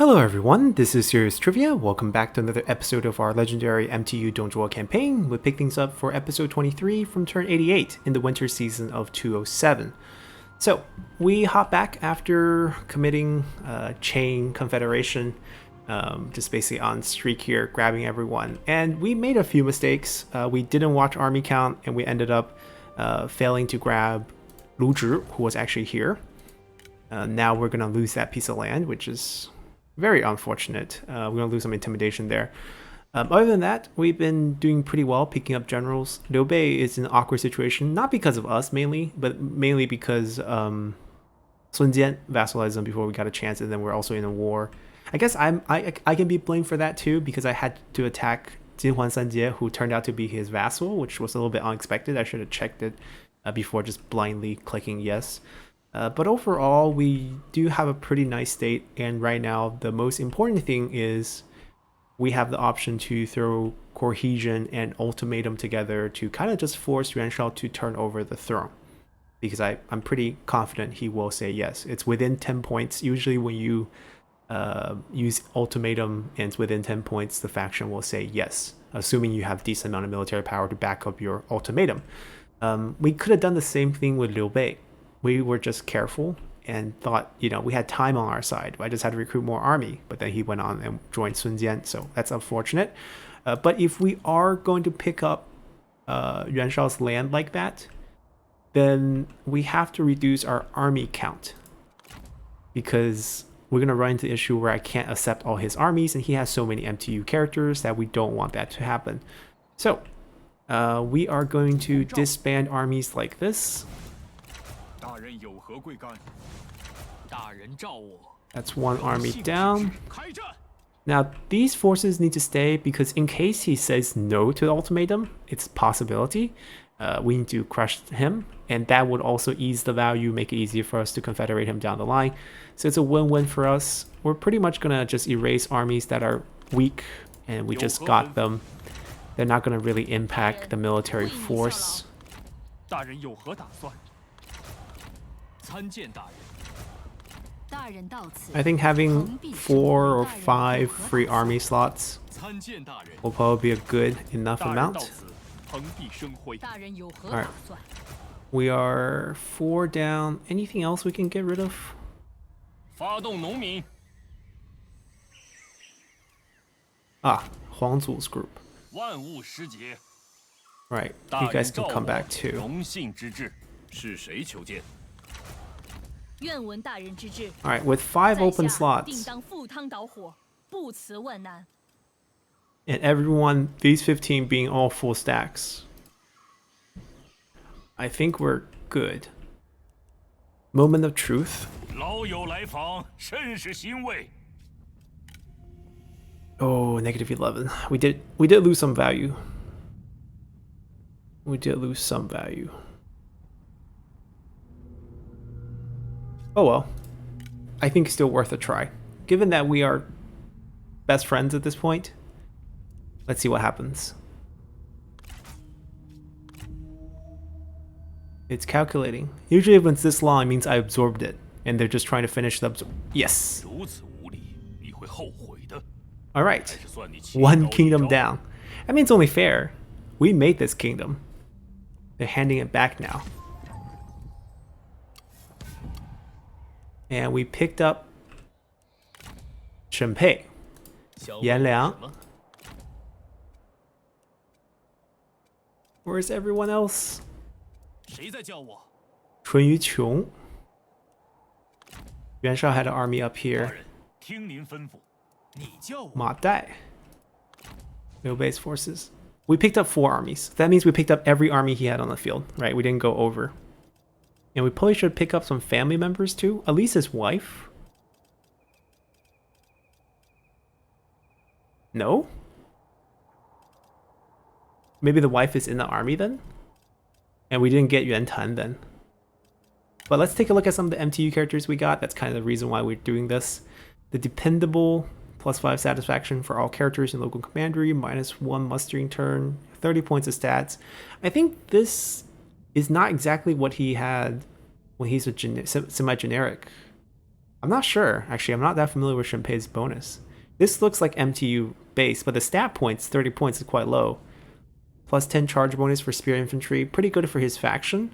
Hello everyone, this is Serious Trivia. Welcome back to another episode of our legendary MTU Zhuo campaign. We'll pick things up for episode 23 from turn 88 in the winter season of 207. So, we hop back after committing chain confederation, just basically on streak here, grabbing everyone. And we made a few mistakes. We didn't watch army count, and we ended up failing to grab Lu Zhi, who was actually here. Now we're going to lose that piece of land, which is very unfortunate. We're going to lose some intimidation there. Other than that, we've been doing pretty well picking up generals. Liu Bei is in an awkward situation, not because of us mainly, but mainly because Sun Jian vassalized them before we got a chance, and then we're also in a war. I guess I can be blamed for that too, because I had to attack Jinhuan Sanjie, who turned out to be his vassal, which was a little bit unexpected. I should have checked it before just blindly clicking yes. But overall, we do have a pretty nice state, and right now the most important thing is we have the option to throw cohesion and ultimatum together to kind of just force Yuan Shao to turn over the throne, because I'm pretty confident he will say yes. It's within 10 points. Usually when you use ultimatum and it's within 10 points, the faction will say yes, assuming you have decent amount of military power to back up your ultimatum. We could have done the same thing with Liu Bei. We were just careful and thought, we had time on our side. I just had to recruit more army, but then he went on and joined Sun Jian, so that's unfortunate. But if we are going to pick up Yuan Shao's land like that, then we have to reduce our army count, because we're going to run into the issue where I can't accept all his armies, and he has so many MTU characters that we don't want that to happen. So we are going to disband armies like this. That's one army down. Now these forces need to stay, because in case he says no to the ultimatum, it's a possibility. We need to crush him, and that would also ease the value, make it easier for us to confederate him down the line. So it's a win-win for us. We're pretty much gonna just erase armies that are weak, and we just got them. They're not gonna really impact the military force. I think having 4 or 5 free army slots will probably be a good enough amount. Alright. We are 4 down. Anything else we can get rid of? Huang Zu's group. Right, you guys can come back too. Alright, with 5 open slots, and everyone, these 15 being all full stacks, I think we're good. Moment of truth. Oh, negative 11. We did lose some value. We did lose some value. Oh well, I think it's still worth a try. Given that we are best friends at this point, let's see what happens. It's calculating. Usually when it's this long, it means I absorbed it, and they're just trying to finish the Yes! Alright, 1 kingdom down. I mean, it's only fair. We made this kingdom. They're handing it back now. And we picked up Shen Pei, Yan Liang. Where's everyone else? Chun Yuqiong. Yuan Shao had an army up here. Ma Dai. Liu Bei's forces. We picked up 4 armies. That means we picked up every army he had on the field, right? We didn't go over. And we probably should pick up some family members too. At least his wife. No? Maybe the wife is in the army then? And we didn't get Yuan Tan then. But let's take a look at some of the MTU characters we got. That's kind of the reason why we're doing this. The dependable, +5 satisfaction for all characters in local commandery, -1 mustering turn, 30 points of stats. I think this is not exactly what he had when he's a semi-generic. I'm not sure. Actually, I'm not that familiar with Shenpei's bonus. This looks like MTU base, but the stat points, 30 points, is quite low. Plus 10 charge bonus for Spear Infantry. Pretty good for his faction.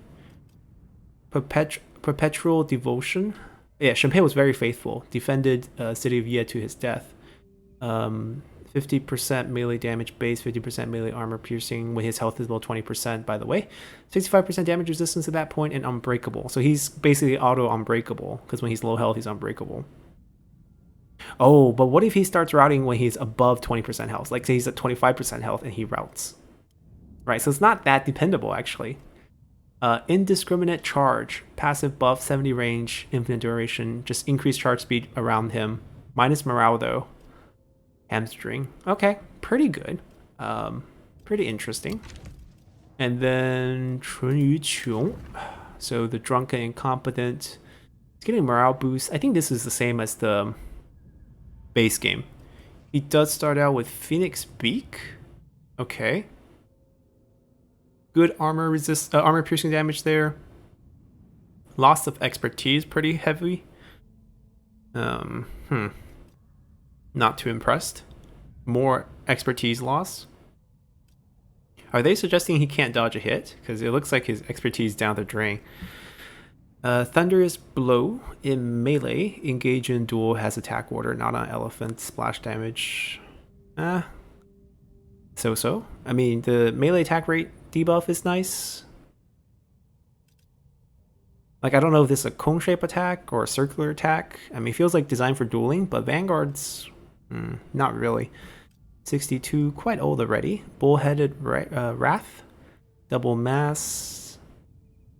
Perpetual Devotion. Yeah, Shenpei was very faithful. Defended City of Ye to his death. 50% melee damage base, 50% melee armor piercing when his health is below 20%, by the way. 65% damage resistance at that point, and unbreakable. So he's basically auto unbreakable, because when he's low health, he's unbreakable. Oh, but what if he starts routing when he's above 20% health? Like, say he's at 25% health and he routes. Right, so it's not that dependable, actually. Indiscriminate charge. Passive buff, 70 range, infinite duration. Just increase charge speed around him. Minus morale, though. Hamstring. Okay, pretty good. Pretty interesting. And then Chun Yu Qiong. So the drunken incompetent. He's getting morale boost. I think this is the same as the base game. He does start out with Phoenix Beak. Okay. Good armor armor piercing damage there. Loss of expertise, pretty heavy. Not too impressed. More expertise loss. Are they suggesting he can't dodge a hit? Because it looks like his expertise down the drain. Thunderous Blow in melee. Engage in duel has attack order, not on elephant. Splash damage. So-so. I mean, the melee attack rate debuff is nice. Like, I don't know if this is a cone shape attack or a circular attack. I mean, it feels like designed for dueling, but Vanguard's not really. 62, quite old already. Bullheaded Wrath. Double mass.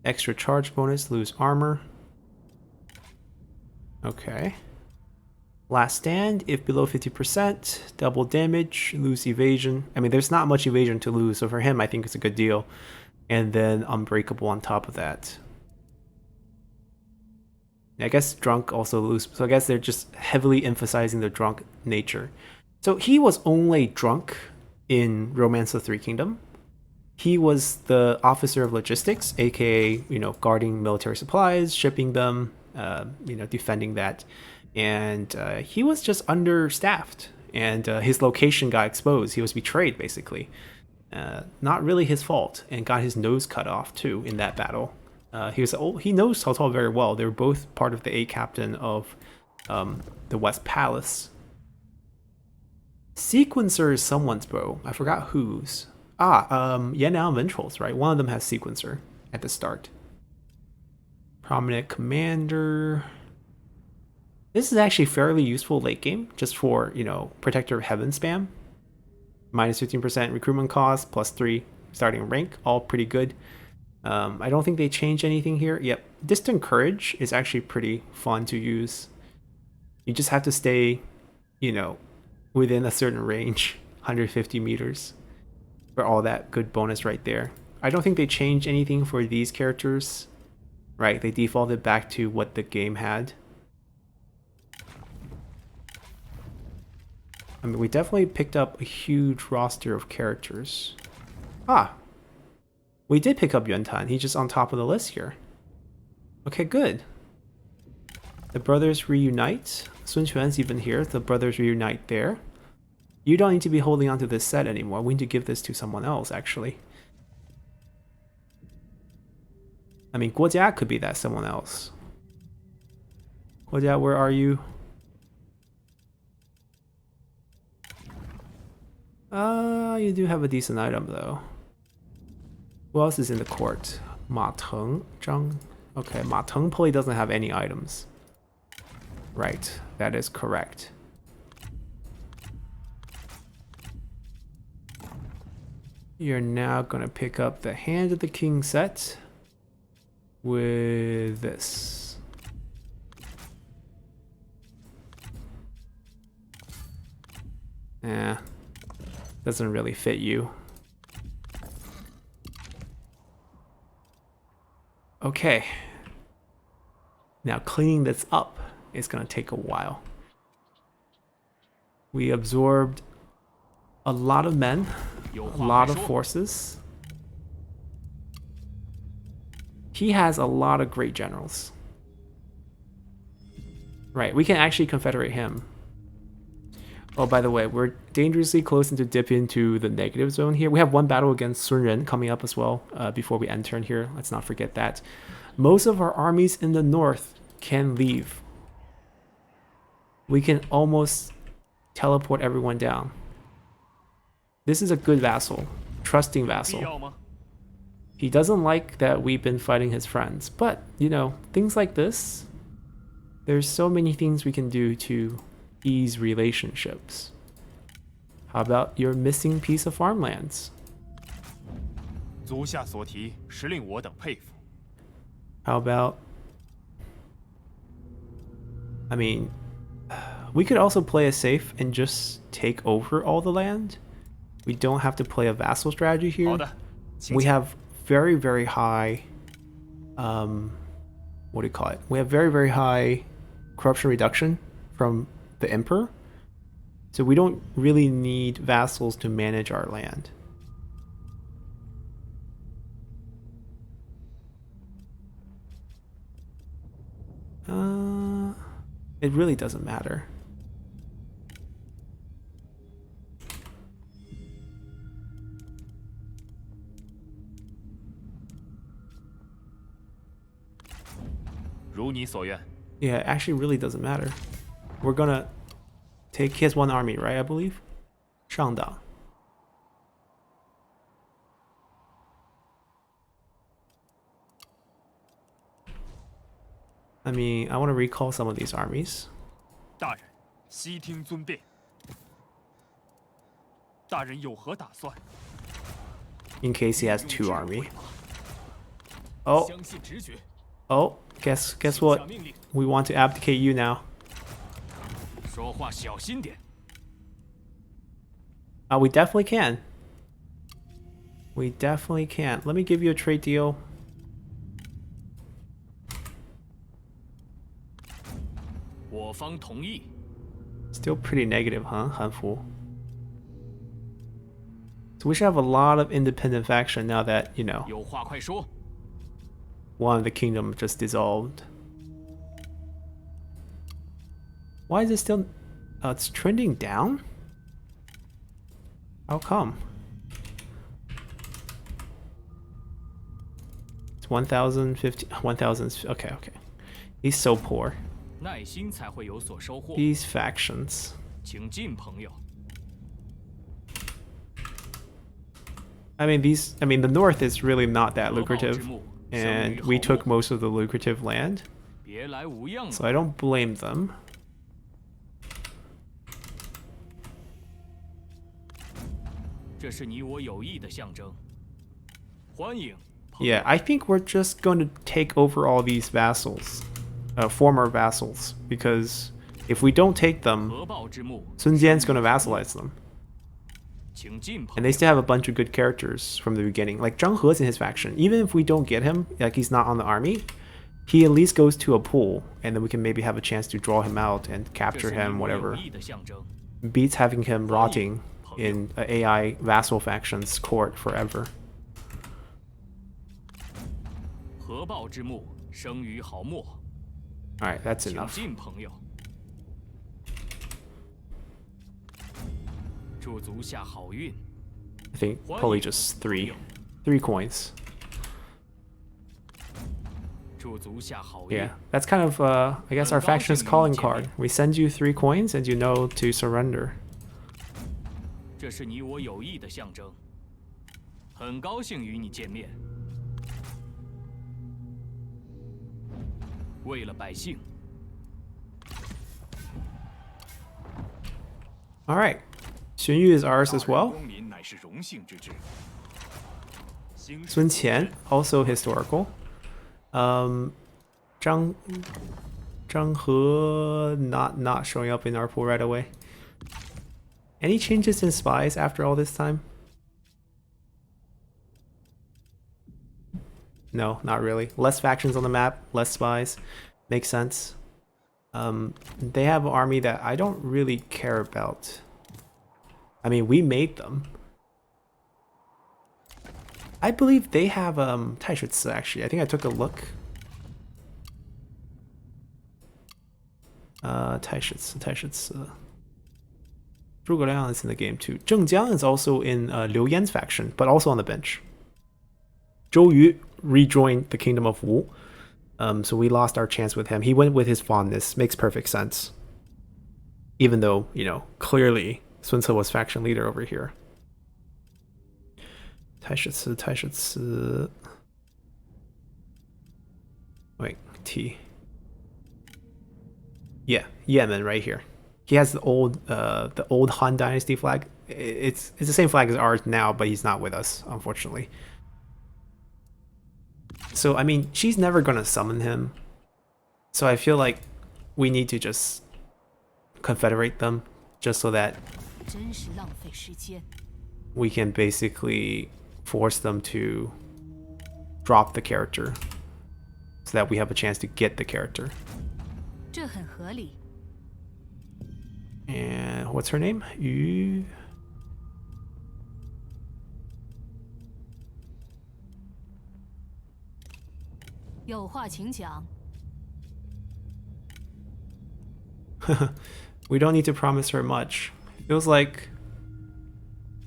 Extra charge bonus, lose armor. Okay. Last Stand, if below 50%, double damage, lose evasion. I mean, there's not much evasion to lose, so for him, I think it's a good deal. And then Unbreakable on top of that. I guess Drunk also lose, so I guess they're just heavily emphasizing the drunk nature. So he was only drunk in Romance of the Three Kingdom. He was the officer of logistics, aka, guarding military supplies, shipping them, defending that. And he was just understaffed, and his location got exposed. He was betrayed, basically. Not really his fault, and got his nose cut off too in that battle. He knows Cao Cao very well. They were both part of the 8 captain of the West Palace. Sequencer is someone's bow. I forgot whose. Yanao Ventrals, right? One of them has Sequencer at the start. Prominent Commander. This is actually fairly useful late game, just for, Protector of Heaven spam. Minus 15% recruitment cost, plus 3 starting rank, all pretty good. I don't think they changed anything here. Yep, Distant Courage is actually pretty fun to use. You just have to stay, within a certain range, 150 meters, for all that good bonus right there. I don't think they changed anything for these characters, right? They defaulted back to what the game had. I mean, we definitely picked up a huge roster of characters. We did pick up Yuan Tan. He's just on top of the list here. Okay, good. The brothers reunite. Sun Quan's even here. The brothers reunite there. You don't need to be holding on to this set anymore. We need to give this to someone else, actually. I mean, Guo Jia could be that someone else. Guo Jia, where are you? You do have a decent item, though. Who else is in the court? Ma Teng, Zhang. Okay, Ma Teng probably doesn't have any items. Right, that is correct. You're now gonna pick up the Hand of the King set with this. Doesn't really fit you. Okay. Now cleaning this up is gonna take a while. We absorbed a lot of men, a lot of forces. He has a lot of great generals. Right, we can actually confederate him. Oh, by the way, we're dangerously close to dip into the negative zone here. We have one battle against Sun Ren coming up as well before we end turn here. Let's not forget that. Most of our armies in the north can leave. We can almost teleport everyone down. This is a good vassal, trusting vassal. He doesn't like that we've been fighting his friends, but, you know, things like this, there's so many things we can do to ease relationships. How about your missing piece of farmlands? How about... I mean, we could also play it safe and just take over all the land. We don't have to play a vassal strategy here. We have very, very high... what do you call it? We have very, very high corruption reduction from the Emperor. So we don't really need vassals to manage our land. It really doesn't matter. Yeah, it actually really doesn't matter. We're gonna take his one army, right? I believe. Shangda. I mean, I want to recall some of these armies. In case he has two army. Oh. Oh, guess what? We want to abdicate you now. We definitely can. We definitely can. Let me give you a trade deal. Still pretty negative, huh? Hanfu. So we should have a lot of independent faction now that, you know, one of the kingdom just dissolved. Why is it still... it's trending down? How come? It's 1,050... 1,000... Okay, okay. He's so poor. These factions. I mean, the north is really not that lucrative. And we took most of the lucrative land. So I don't blame them. Yeah, I think we're just going to take over all these vassals. Former vassals. Because if we don't take them, Sun Jian's going to vassalize them. And they still have a bunch of good characters from the beginning. Like Zhang He's in his faction. Even if we don't get him, like he's not on the army, he at least goes to a pool, and then we can maybe have a chance to draw him out and capture him, whatever. Beats having him rotting in an AI vassal faction's court forever. Alright, that's enough. I think probably just three coins. Yeah, that's kind of, I guess, our faction's calling card. We send you 3 coins and you know to surrender. Alright, Xunyu is ours as well. Sun Qian, also historical. Zhang He not showing up in our pool right away. Any changes in spies after all this time? No, not really. Less factions on the map, less spies. Makes sense. They have an army that I don't really care about. I mean, we made them. I believe they have Taishutsu actually. I think I took a look. 太史慈. Zhuge Liang is in the game too. Zheng Jiang is also in Liu Yan's faction, but also on the bench. Zhou Yu rejoined the Kingdom of Wu, so we lost our chance with him. He went with his fondness. Makes perfect sense. Even though, you know, clearly Sun Ce was faction leader over here. 太史慈. Wait, T. Yeah, Yemen right here. He has the old Han Dynasty flag. It's the same flag as ours now, but he's not with us, unfortunately. So I mean, she's never gonna summon him. So I feel like we need to just confederate them, just so that we can basically force them to drop the character, so that we have a chance to get the character. And what's her name? Yu. We don't need to promise her much. Feels like,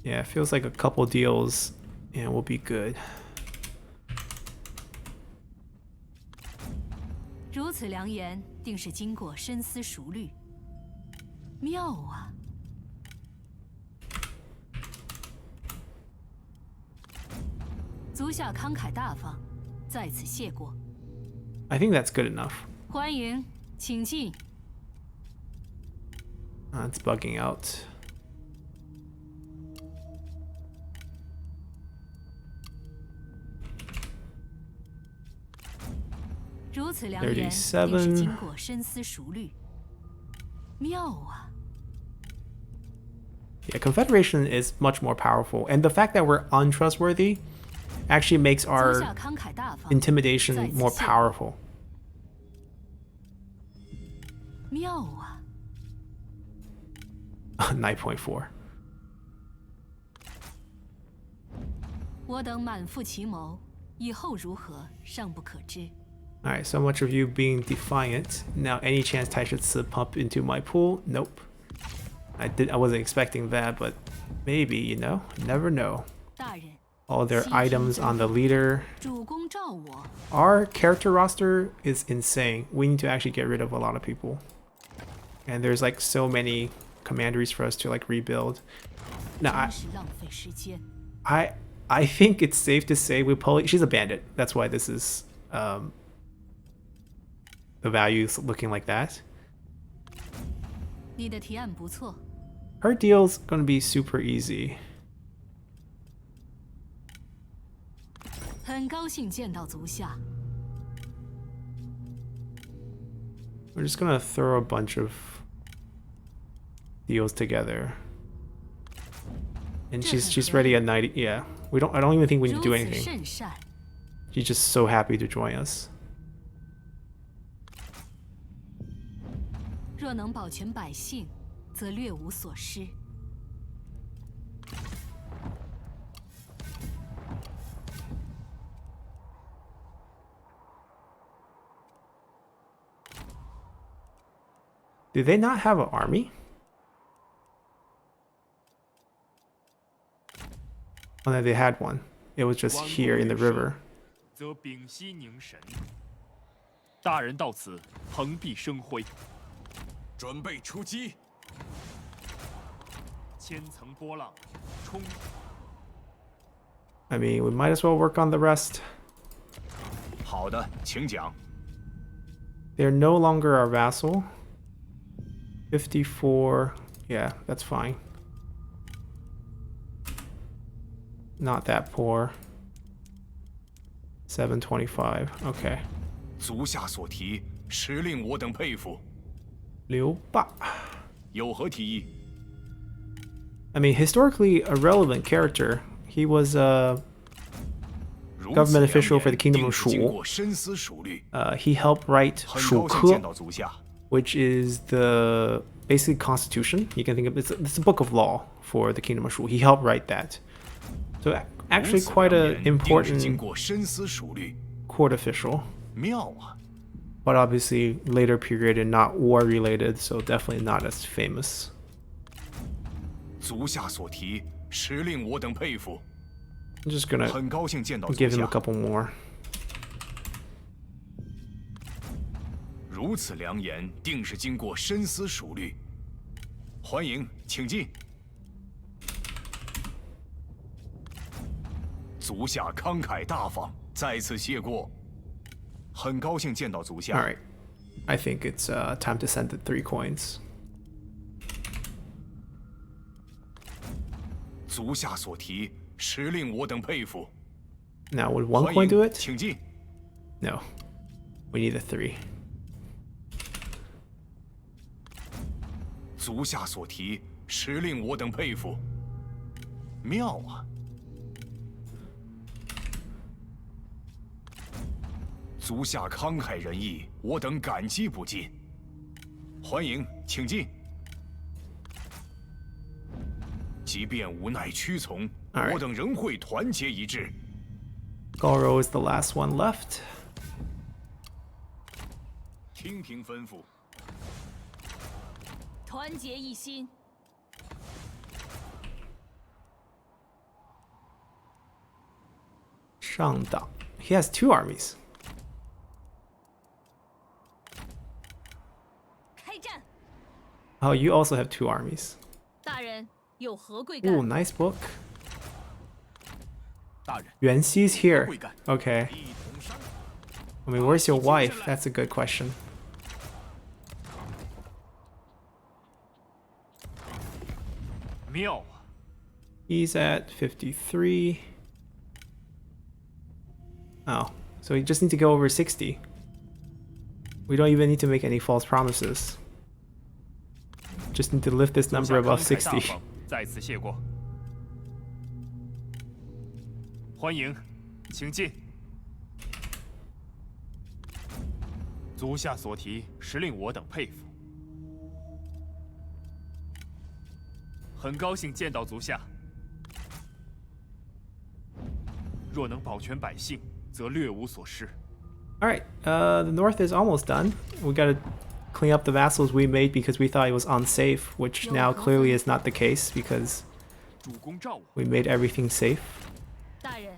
yeah, it feels like a couple deals and we'll be good. 如此良言，定是经过深思熟虑。妙啊！足下慷慨大方，在此谢过。I think that's good enough. 欢迎，请进。It's bugging out. $37. Yeah, Confederation is much more powerful, and the fact that we're untrustworthy actually makes our intimidation more powerful. 9.4. 我等满腹奇谋，以后如何尚不可知。 Alright, so much of you being defiant. Now, any chance Taisha to pump into my pool? Nope. I wasn't expecting that, but maybe, you know, never know. All their items on the leader. Our character roster is insane. We need to actually get rid of a lot of people. And there's like so many commanderies for us to like rebuild. Now, I think it's safe to say we probably, she's a bandit. That's why this is the value is looking like that. Her deal's gonna be super easy. We're just gonna throw a bunch of deals together. And she's ready at 90. Yeah. I don't even think we need to do anything. She's just so happy to join us. 若能保全百姓，则略无所失。Do they not have an army? Oh no, they had one. It was just here in the river. 则屏息凝神。大人到此，蓬荜生辉。 准备出击！千层波浪，冲！ I mean, we might as well work on the rest. 好的，请讲。 They're no longer our vassal. 54. Yeah, that's fine. Not that poor. 725. Okay. 足下所提，实令我等佩服。 Liu Ba. 有何提议？ I mean, historically a relevant character. He was a government official for the kingdom of Shu. He helped write Shu Ke, which is the basically constitution. You can think of it's a book of law for the kingdom of Shu. He helped write that. So actually quite an important court official. 妙啊！ but obviously later period and not war related, so definitely not as famous. 足下所提，实令我等佩服。 I'm just gonna 很高兴见到足 give him a 下， couple more. 如此良言，定是经过深思熟虑。欢迎，请进。足下慷慨大方，再次谢过。很高兴见到足下。 Alright. I think it's time to send the 3 coins. 足下所提，实令我等佩服。 Now, would 1欢 coin do 迎， it? 请进。 No. We need a 3. 足下所提，实令我等佩服。妙啊！足下慷慨仁义，我等感激不尽。欢迎，请进。即便无奈屈从， Alright. 我等仍会团结一致。 Goro is the last one left. 听凭吩咐。 团结一心。 Shangda. He has 2 armies. 开战！ Oh, you also have 2 armies. 大人有何贵干？ Ooh, nice book. 大人， Yuan Xi's here. 贵干， Okay. 一同商。 I mean, where's your wife? That's a good question. 妙啊！ He's at 53. Oh, so we just need to go over 60. We don't even need to make any false promises. Just need to lift this 足 number 下 above 慷慨大 60. 方，再次谢过。欢迎，请进。足下所提，实令我等佩服。很高兴见到足下。若能保全百姓，则略无所失。 Alright, the north is almost done. We gotta clean up the vassals we made because we thought it was unsafe, which now clearly is not the case because 主公召我， we made everything safe. 大人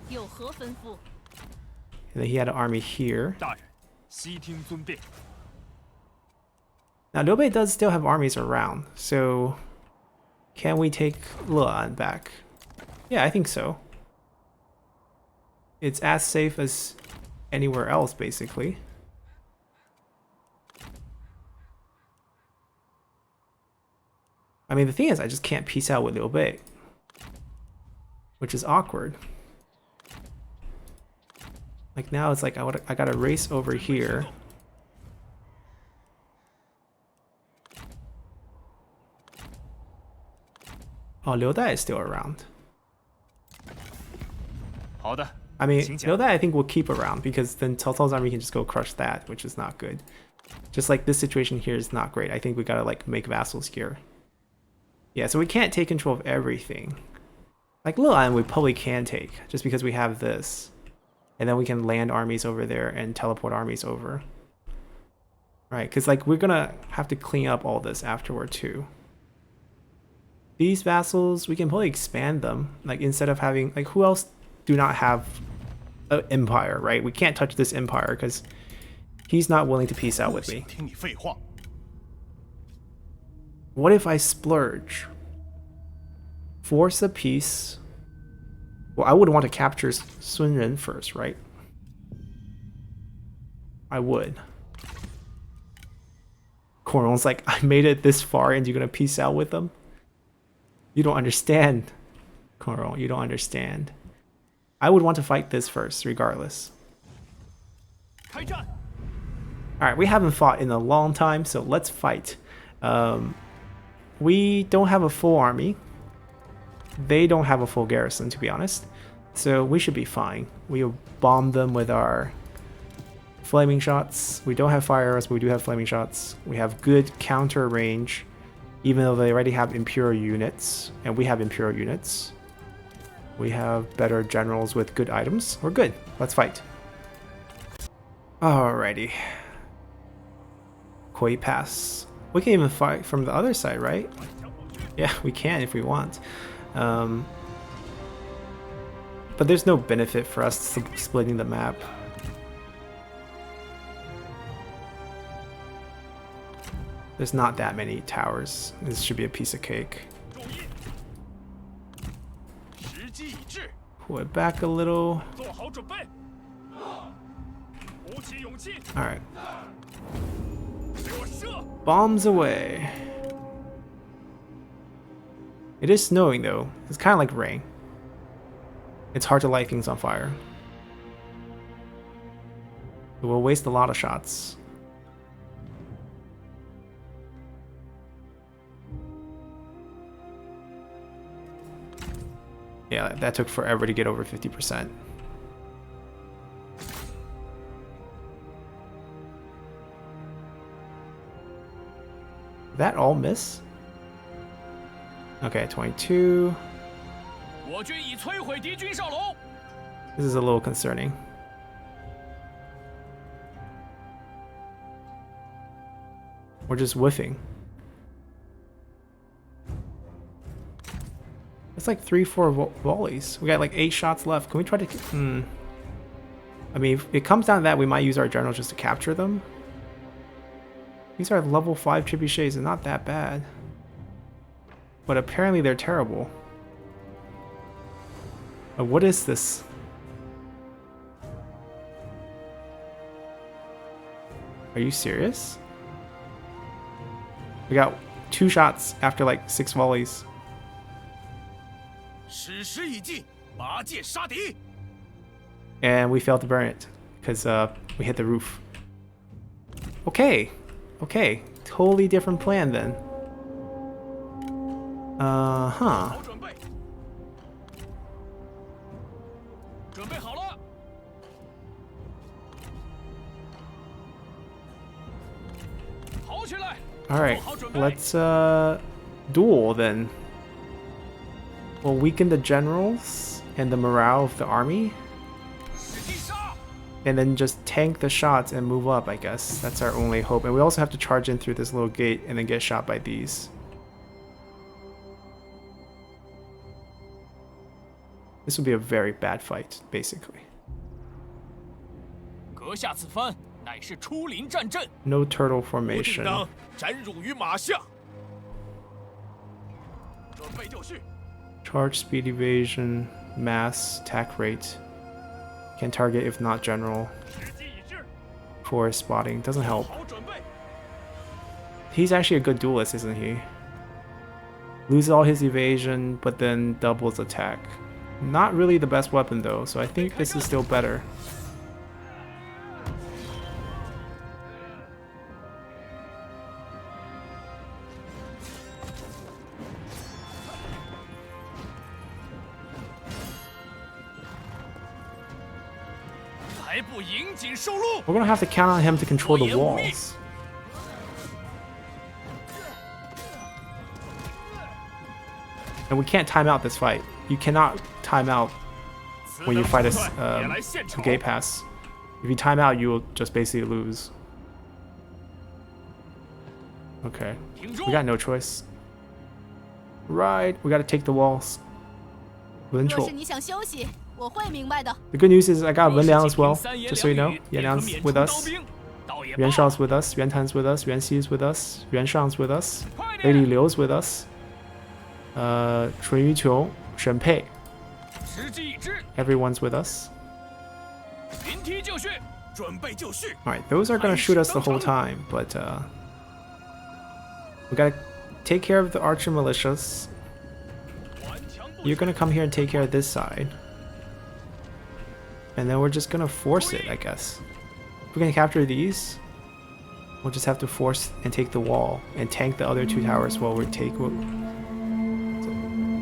有何吩咐？ And then he had an army here. 大人，悉听尊便。 Now, Liu Bei does still have armies around, so can we take Le'an back? Yeah, I think so. It's as safe as anywhere else, basically. I mean, the thing is, I just can't peace out with Liu Bei, which is awkward. Like now, it's like I gotta race over here. Oh, Liu Dai is still around. 好的， I mean, 请讲。 Liu Dai I think we'll keep around because then Cao Cao's army can just go crush that, which is not good. Just like this situation here is not great. I think we gotta like make vassals here. Yeah, so we can't take control of everything. Like Le'an we probably can take, just because we have this. And then we can land armies over there and teleport armies over. Right, because like we're gonna have to clean up all this afterward too. These vassals, we can probably expand them. Like instead of having, like who else do not have an empire, right? We can't touch this empire because he's not willing to peace out with me. 听你废话。 What if I splurge? Force a peace. Well, I would want to capture Sun Ren first, right? I would. Korong's like, I made it this far and you're gonna peace out with them? You don't understand, Korong. You don't understand. I would want to fight this first, regardless. 开战！ Alright, we haven't fought in a long time, so let's fight. We don't have a full army. They don't have a full garrison, to be honest. So we should be fine. We'll bomb them with our flaming shots. We don't have fire arrows, but we do have flaming shots. We have good counter range, even though they already have Imperial units, and we have Imperial units. We have better generals with good items. We're good. Let's fight. Alrighty. Koi Pass. We can even fight from the other side, right? Yeah, we can if we want. But there's no benefit for us splitting the map. There's not that many towers. This should be a piece of cake. Pull it back a little. Alright. Bombs away. It is snowing though. It's kind of like rain. It's hard to light things on fire. It will waste a lot of shots. Yeah, that took forever to get over 50%. That all miss? Okay, 22. This is a little concerning. We're just whiffing. It's like 3-4 volleys. We got like 8 shots left. Can we try to... I mean, if it comes down to that, we might use our generals just to capture them. These are level 5 trebuchets. They're not that bad. But apparently they're terrible. What is this? Are you serious? We got 2 shots after like 6 volleys. And we failed to burn it because we hit the roof. Okay. Okay. Totally different plan then. Huh. Alright, let's duel then. We'll weaken the generals and the morale of the army. And then just tank the shots and move up, I guess. That's our only hope. And we also have to charge in through this little gate and then get shot by these. This would be a very bad fight, basically. No turtle formation. Charge, speed evasion, mass, attack rate. Can target if not general. Forest spotting. Doesn't help. He's actually a good duelist, isn't he? Loses all his evasion, but then doubles attack. Not really the best weapon though, so I think this is still better. We're gonna have to count on him to control the walls. And we can't time out this fight. You cannot time out when you fight a gate pass. If you time out, you will just basically lose. Okay. We got no choice. Right, we gotta take the walls. The good news is I got Wen Liang as well, just so you know. Yan Liang's with us. Yuan Shao's with us. Yuan Tan's with us. Yuan Xi's with us. Yuan Shang's with us. Lady Liu's with us. Chun Yuqiu, Shen Pei. Everyone's with us. Alright, those are gonna shoot us the whole time, but we gotta take care of the archer militias. You're gonna come here and take care of this side. And then we're just gonna force it, I guess. If we're gonna capture these, we'll just have to force and take the wall and tank the other 2 towers while we take...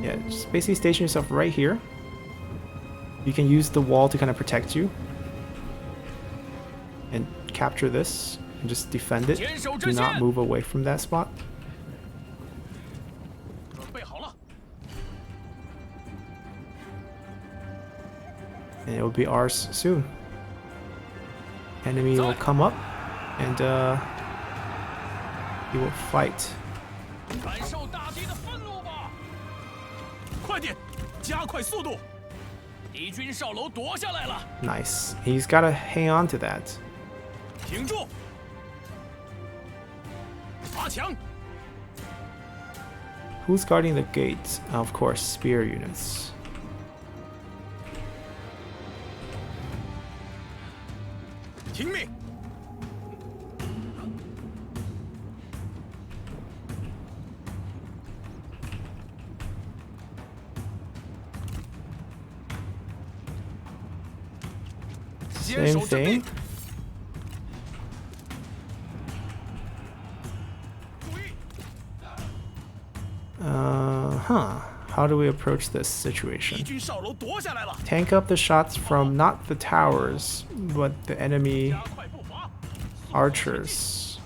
Yeah, just basically station yourself right here. You can use the wall to kind of protect you. And capture this and just defend it. Do not move away from that spot. And it will be ours soon. Enemy will come up and He will fight. 感受大地的愤怒吧！快点，加快速度！敌军哨楼夺下来了。Nice. He's got to hang on to that. 停住！爬墙！ Who's guarding the gate? Of course, spear units. 听命！ Same thing. How do we approach this situation? 军哨楼夺下来了， Tank up the shots from not the towers, but the enemy 加快步伐， archers.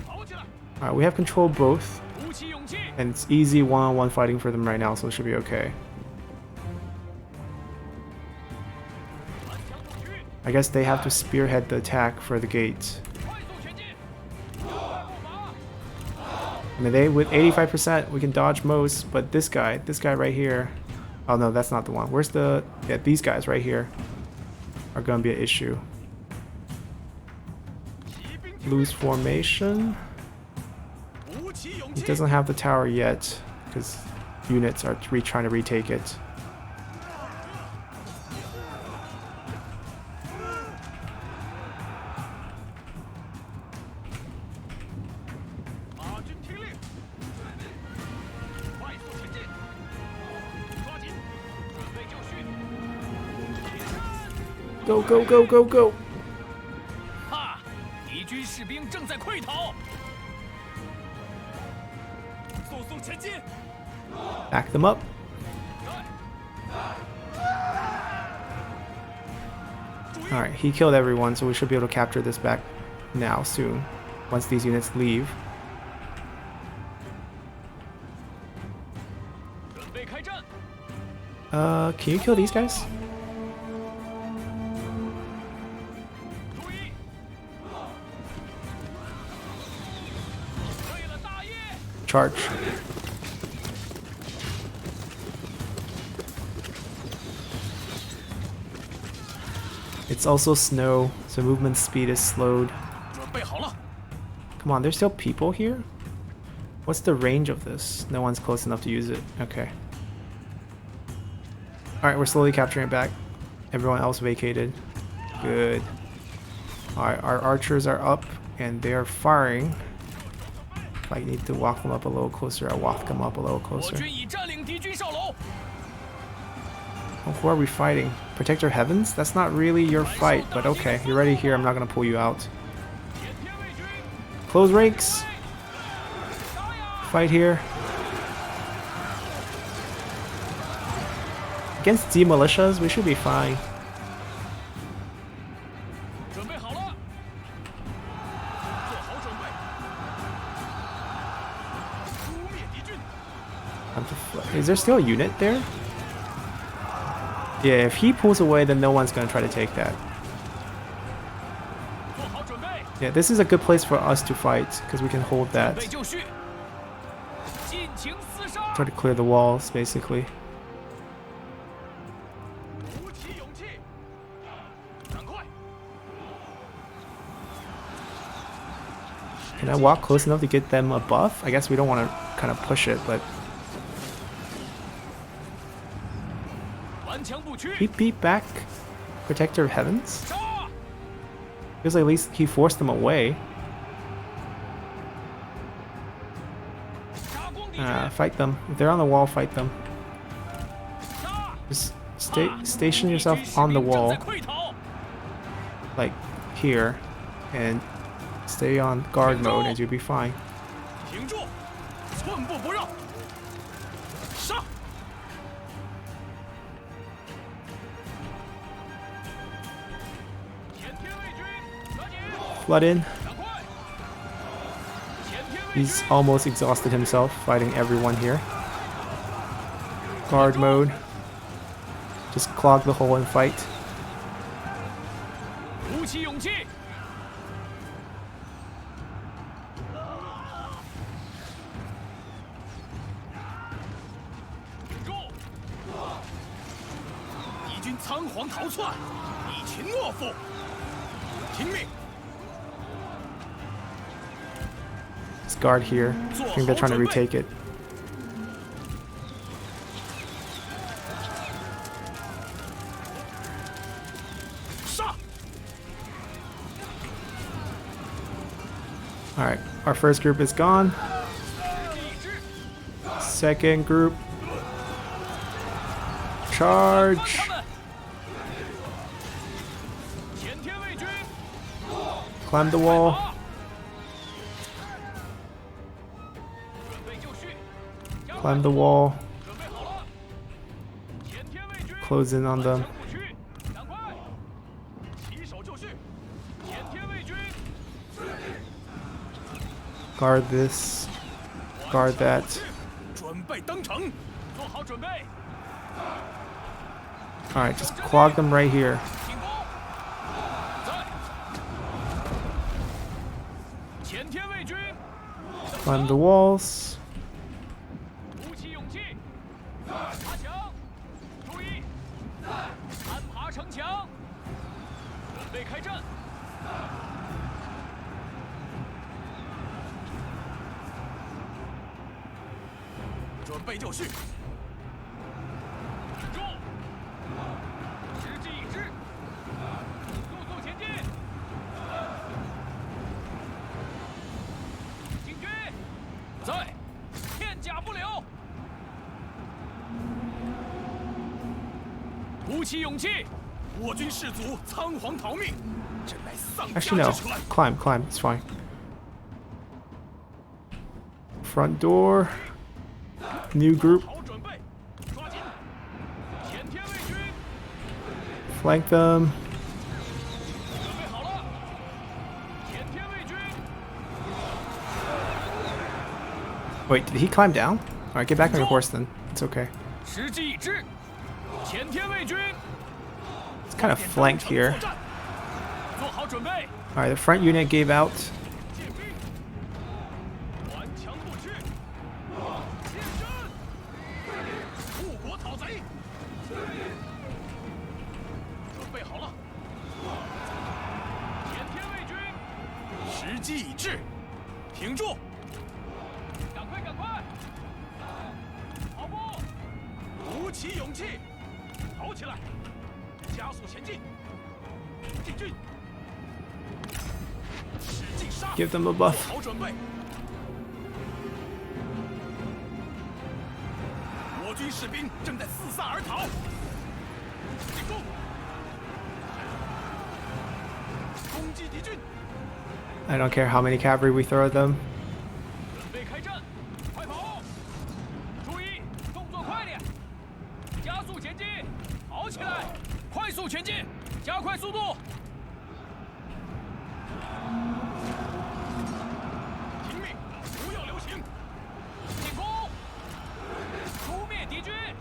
跑起来！ Alright, we have control both, 鼓起勇气！ and it's easy one-on-one fighting for them right now, so it should be okay. 顽强不屈， I guess they have to spearhead the attack for the gate. 快速前进！加快步伐！ I mean, they with 85%, we can dodge most, but this guy right here. Oh no, that's not the one. Where's the? Yeah, these guys right here are gonna be an issue. 骑兵听 Lose formation. 鼓起勇 He 气！ doesn't have the tower yet because units are trying to retake it. 马军听令，快速前进！抓紧，准备就绪！起身！ Go go go go go! 哈！敌军士兵正在溃逃，速速前进！ Back them up. Alright, he killed everyone, so we should be able to capture this back now soon. Once these units leave. 准备开战！ Can you kill these guys? 注意！为了大业！ Charge. It's also snow, so movement speed is slowed. 准备好了， Come on, there's still people here? What's the range of this? No one's close enough to use it. Okay. Alright, we're slowly capturing it back. Everyone else vacated. Good. Alright, our archers are up and they are firing. If I need to walk them up a little closer, I'll walk them up a little 我 closer. 军已占领敌军哨楼。 Oh, who are we fighting? Protector Heavens? That's not really your fight, but okay. You're ready here. I'm not gonna pull you out. 前天卫军， Close ranks. 杀呀！ Fight here. Against D militias, we should be fine. 准备好了，做好准备，诛灭敌军。 Is there still a unit there? Yeah, if he pulls away, then no one's gonna try to take that. 做好准备， Yeah, this is a good place for us to fight, because we can hold 准 that. 备就绪，尽情厮杀， Try to clear the walls, basically. 鼓起勇气，赶快！ Can I walk close enough to get them a buff? I guess we don't want to kind of push it, but 顽强不屈， he beat back Protector of Heavens? 杀！ Feels like at least he forced them away. 杀光敌军！ Fight them. If they're on the wall, fight them. 杀！ Just station 敌 yourself 军士 on the 兵正 wall, 在溃逃， like here, and stay on guard mode, and you'll be fine. 挺住，寸步不让，杀！ 前天卫军，抓紧， Flood in. 赶快！前天卫 He's 军， almost exhausted himself fighting everyone here. Guard mode. Just clog the hole and fight. 鼓起勇气，军仓皇逃窜，以擒懦夫。听命。 Let's guard here. I think they're trying to retake it. Alright, our first group is gone. Second group. Charge! Climb the wall. Climb the wall. Close in on them. Guard this. Guard that. Alright, just clog them right here. Climb the walls. Actually, no. Climb, climb. It's fine. Front door. New group. Flank them. Wait, did he climb down? Alright, get back on your horse then. It's okay. It's kind of flanked here. Alright, the front unit gave out. Give them a buff. I don't care how many cavalry we throw at them.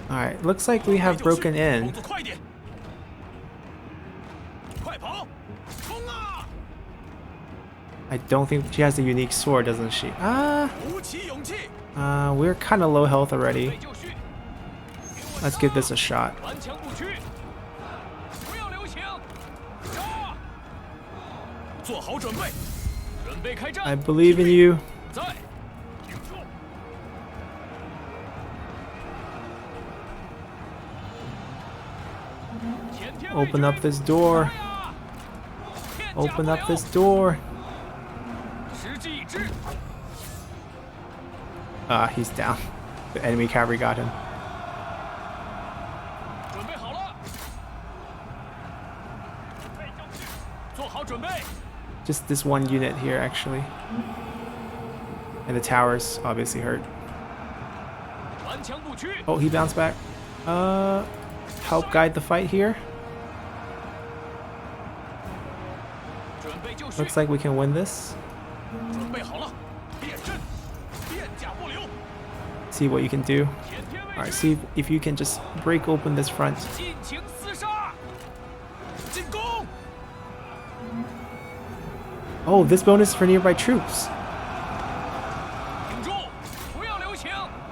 Alright, looks like we have broken in. I don't think she has a unique sword, doesn't she? We're kind of low health already. Let's give this a shot. I believe in you. Open up this door. Open up this door. He's down. The enemy cavalry got him. Just this one unit here, actually. And the towers obviously hurt. Oh, he bounced back. Help guide the fight here. Looks like we can win this. See what you can do. Alright, see if you can just break open this front. Oh, this bonus for nearby troops.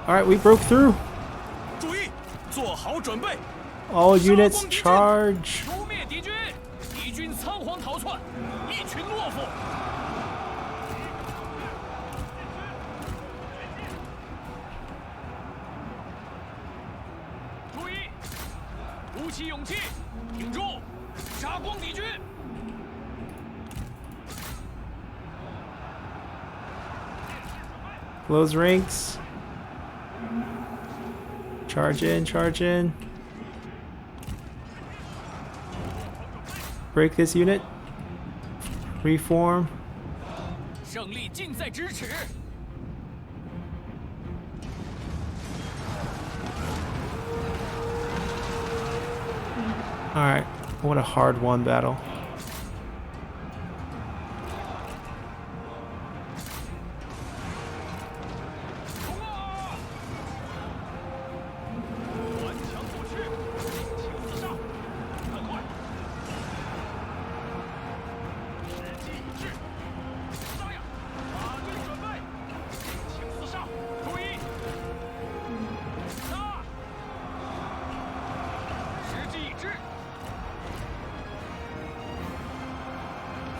Alright, we broke through. All units charge. 诛灭敌军，敌军仓皇逃窜，一群懦夫。注意，鼓起勇气，挺住，杀光敌军。 Close ranks. Charge in, charge in. Break this unit. Reform. 胜利近在咫尺。 Alright, what a hard-won battle.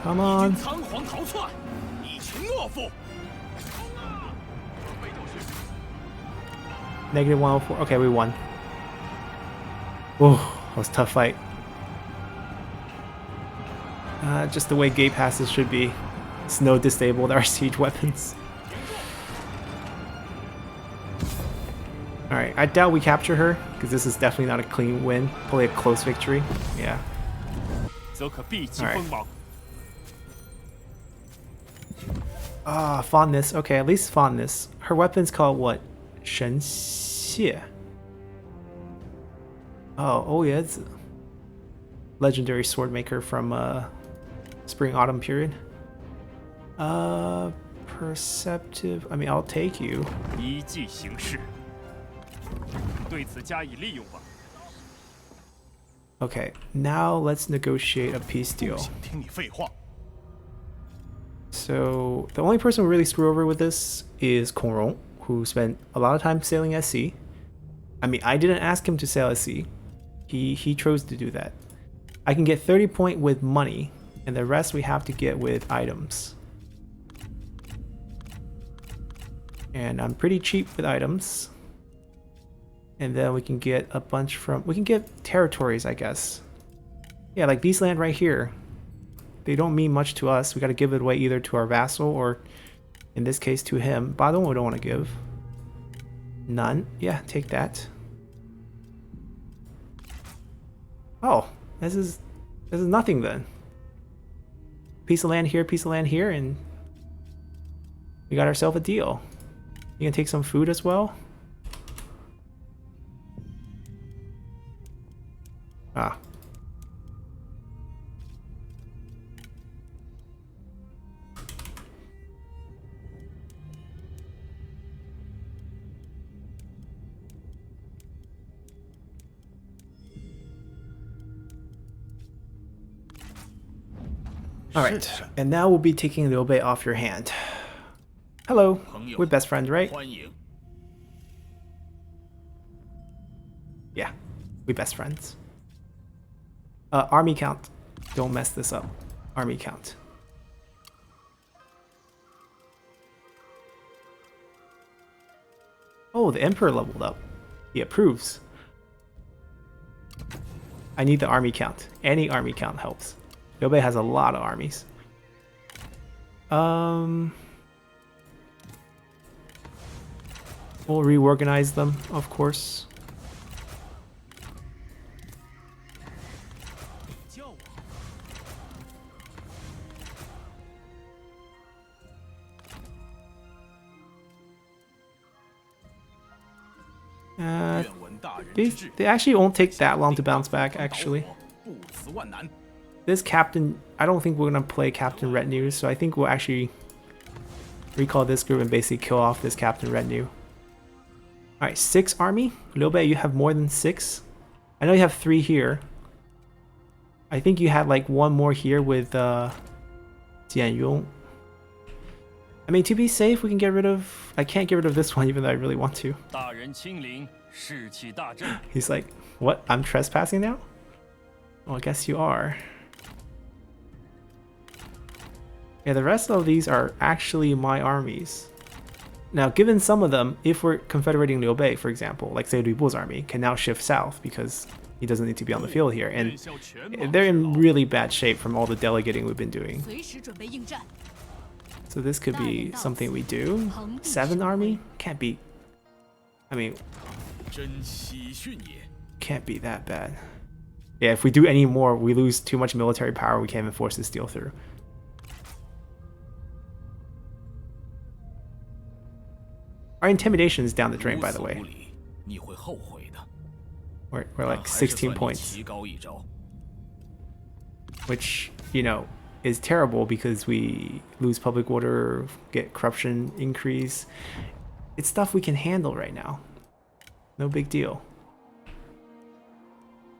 Come on. 仓皇逃窜，一群懦夫。 Negative 104. Okay, we won. Oh, that was a tough fight. Just the way gate passes should be. Snow disabled our siege weapons. Alright, I doubt we capture her, because this is definitely not a clean win. Probably a close victory. Yeah. 则可避其锋芒。 Ah, fondness. Okay, at least fondness. Her weapon's called what? 神蟹. Oh yeah, it's a legendary sword maker from Spring Autumn period. Perceptive. I mean, I'll take you. 依计行事，对此加以利用吧。 Okay, now let's negotiate a peace deal. 听你废话。 So the only person we really screw over with this is Kongrong, who spent a lot of time sailing at sea. I mean, I didn't ask him to sail at sea. He chose to do that. I can get 30 point with money, and the rest we have to get with items. And I'm pretty cheap with items. And then we can get a bunch from... We can get territories, I guess. Yeah, like these land right here. They don't mean much to us. We gotta give it away either to our vassal or, in this case, to him. Badong we don't want to give. None. Yeah, take that. Oh, this is nothing then. Piece of land here, and we got ourselves a deal. You can take some food as well. Ah. Alright, and now we'll be taking Liu Bei off your hand. Hello, we're best friends, right? 欢迎。 Yeah, we best friends. Army count. Don't mess this up. Army count. Oh, the Emperor leveled up. He approves. I need the army count. Any army count helps. Liu Bei has a lot of armies. We'll reorganize them, of course. They actually won't take that long to bounce back, actually. This captain, I don't think we're going to play Captain Retinue, so I think we'll actually recall this group and basically kill off this Captain Retinue. Alright, 6 army. Liu Bei, you have more than 6? I know you have 3 here. I think you had like 1 more here with Jian Yong. I mean, to be safe, we can get rid of... I can't get rid of this one, even though I really want to. 大人亲临，士气大振。 He's like, what? I'm trespassing now? Well, I guess you are. Yeah, the rest of these are actually my armies. Now, given some of them, if we're confederating Liu Bei, for example, like say Lu Bu's army, can now shift south because he doesn't need to be on the field here. And they're in really bad shape from all the delegating we've been doing. 随时准备应战。 So this could be something we do. 7 army? Can't be... I mean, 真喜讯也。 can't be that bad. Yeah, if we do any more, we lose too much military power. We can't even force this deal through. Our intimidation is down the drain, by the way. 你会后悔的。 We're like 16 points, 棋高一招。 which, you know, is terrible because we lose public order, get corruption increase. It's stuff we can handle right now. No big deal.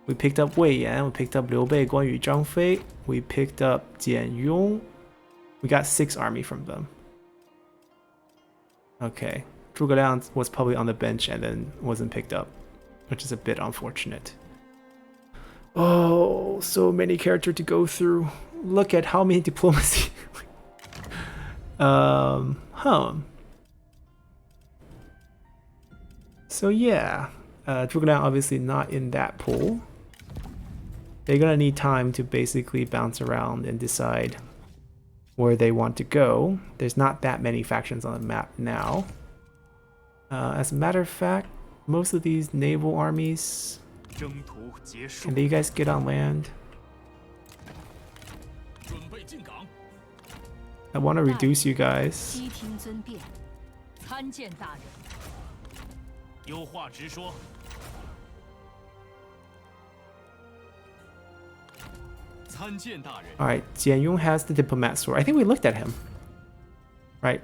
We picked up Wei Yan, we picked up Liu Bei, Guan Yu, Zhang Fei, we picked up Jian Yong. We got 6 army from them. Okay. Zhuge Liang was probably on the bench and then wasn't picked up, which is a bit unfortunate. Oh, so many characters to go through. Look at how many diplomacy. So yeah, Zhuge Liang obviously not in that pool. They're gonna need time to basically bounce around and decide where they want to go. There's not that many factions on the map now. As a matter of fact, most of these naval armies, 征途结束 can。you guys get on land? 准备进港。 I want to reduce you guys. 悉听尊便，参见大人。有话直说。 参见大人。 All right, Jian Yong has the diplomat sword. I think we looked at him, right?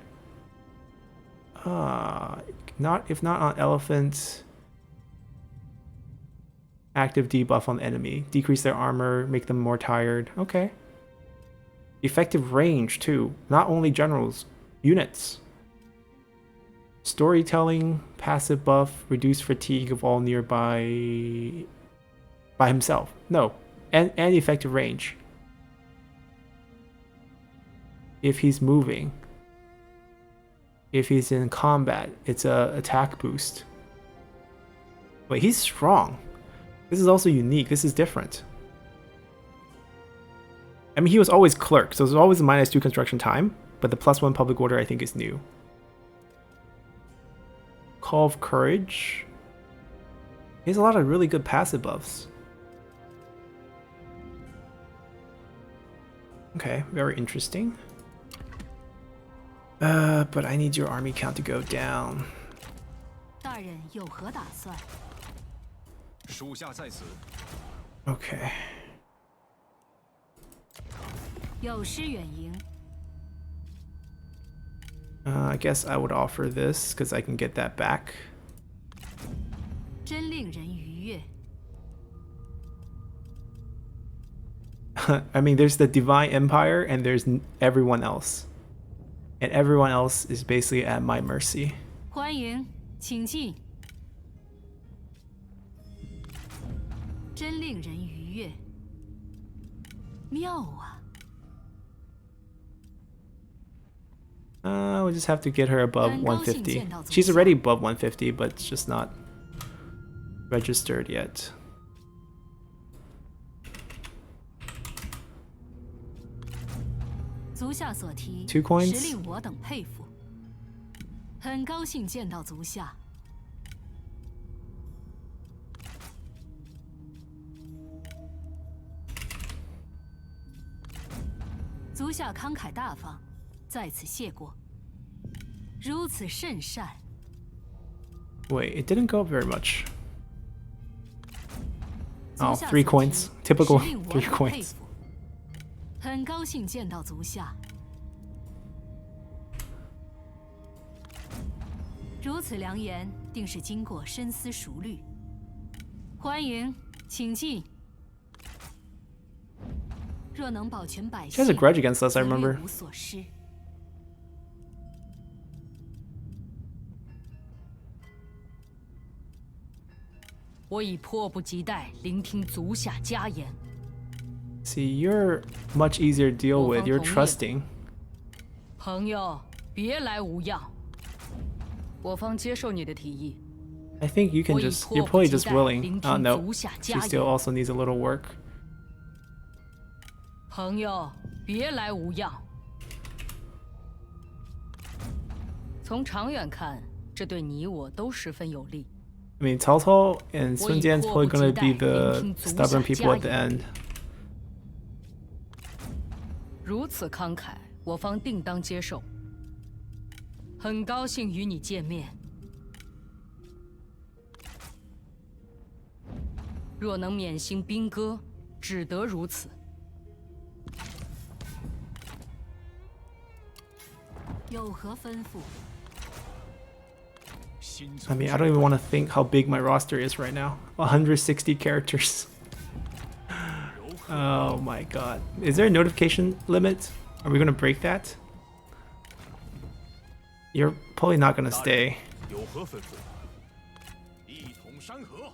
Not if not on elephant. Active debuff on the enemy, decrease their armor, make them more tired. Okay. Effective range too. Not only generals, units. Storytelling, passive buff, reduce fatigue of all nearby. By himself. No, and effective range. If he's moving. If he's in combat, it's a attack boost. Wait, he's strong. This is also unique. This is different. I mean, he was always clerk, so there's always a -2 construction time, but the +1 public order I think is new. Call of Courage. He has a lot of really good passive buffs. Okay, very interesting. But I need your army count to go down. 大人有何打算？ 属下在此。 Okay. 有失远迎。 I guess I would offer this because I can get that back. 真令人愉悦。 I mean, there's the Divine Empire and there's everyone else. And everyone else is basically at my mercy. 欢迎，请进。真令人愉悦。妙啊！ We'll just have to get her above 150. She's already above 150, but it's just not registered yet. 足下所提， 2 coins 实令我等佩服。很高兴见到足下。足下慷慨大方，在此谢过。如此甚善。 Wait, it didn't go up very much. 足 Oh, 下 3 所 coins. 提 Typical 实令我 3等佩 coins. 服很高兴见到足下。如此良言，定是经过深思熟虑。欢迎，请进。若能保全百 She has 姓， a grudge against us, I 则 remember. 略无所失。我已迫不及待聆听足下佳言。See, you're much easier to deal with. You're trusting. 朋友，别来无恙。我方接受你的提议。 I think you can just, you're probably just willing. Oh no, she still also needs a little work. 朋友，别来无恙。从长远看，这对你我都十分有利。 I mean, Cao Cao and Sun Jian's probably gonna be the stubborn people at the end. 如此慷慨，我方定当接受。很高兴与你见面。若能免兴兵戈，只得如此。有何吩咐？ I mean, I don't even want to think how big my roster is right now. 160 characters. Oh my god. Is there a notification limit? Are we gonna break that? You're probably not gonna stay. 有何吩咐？一统山河。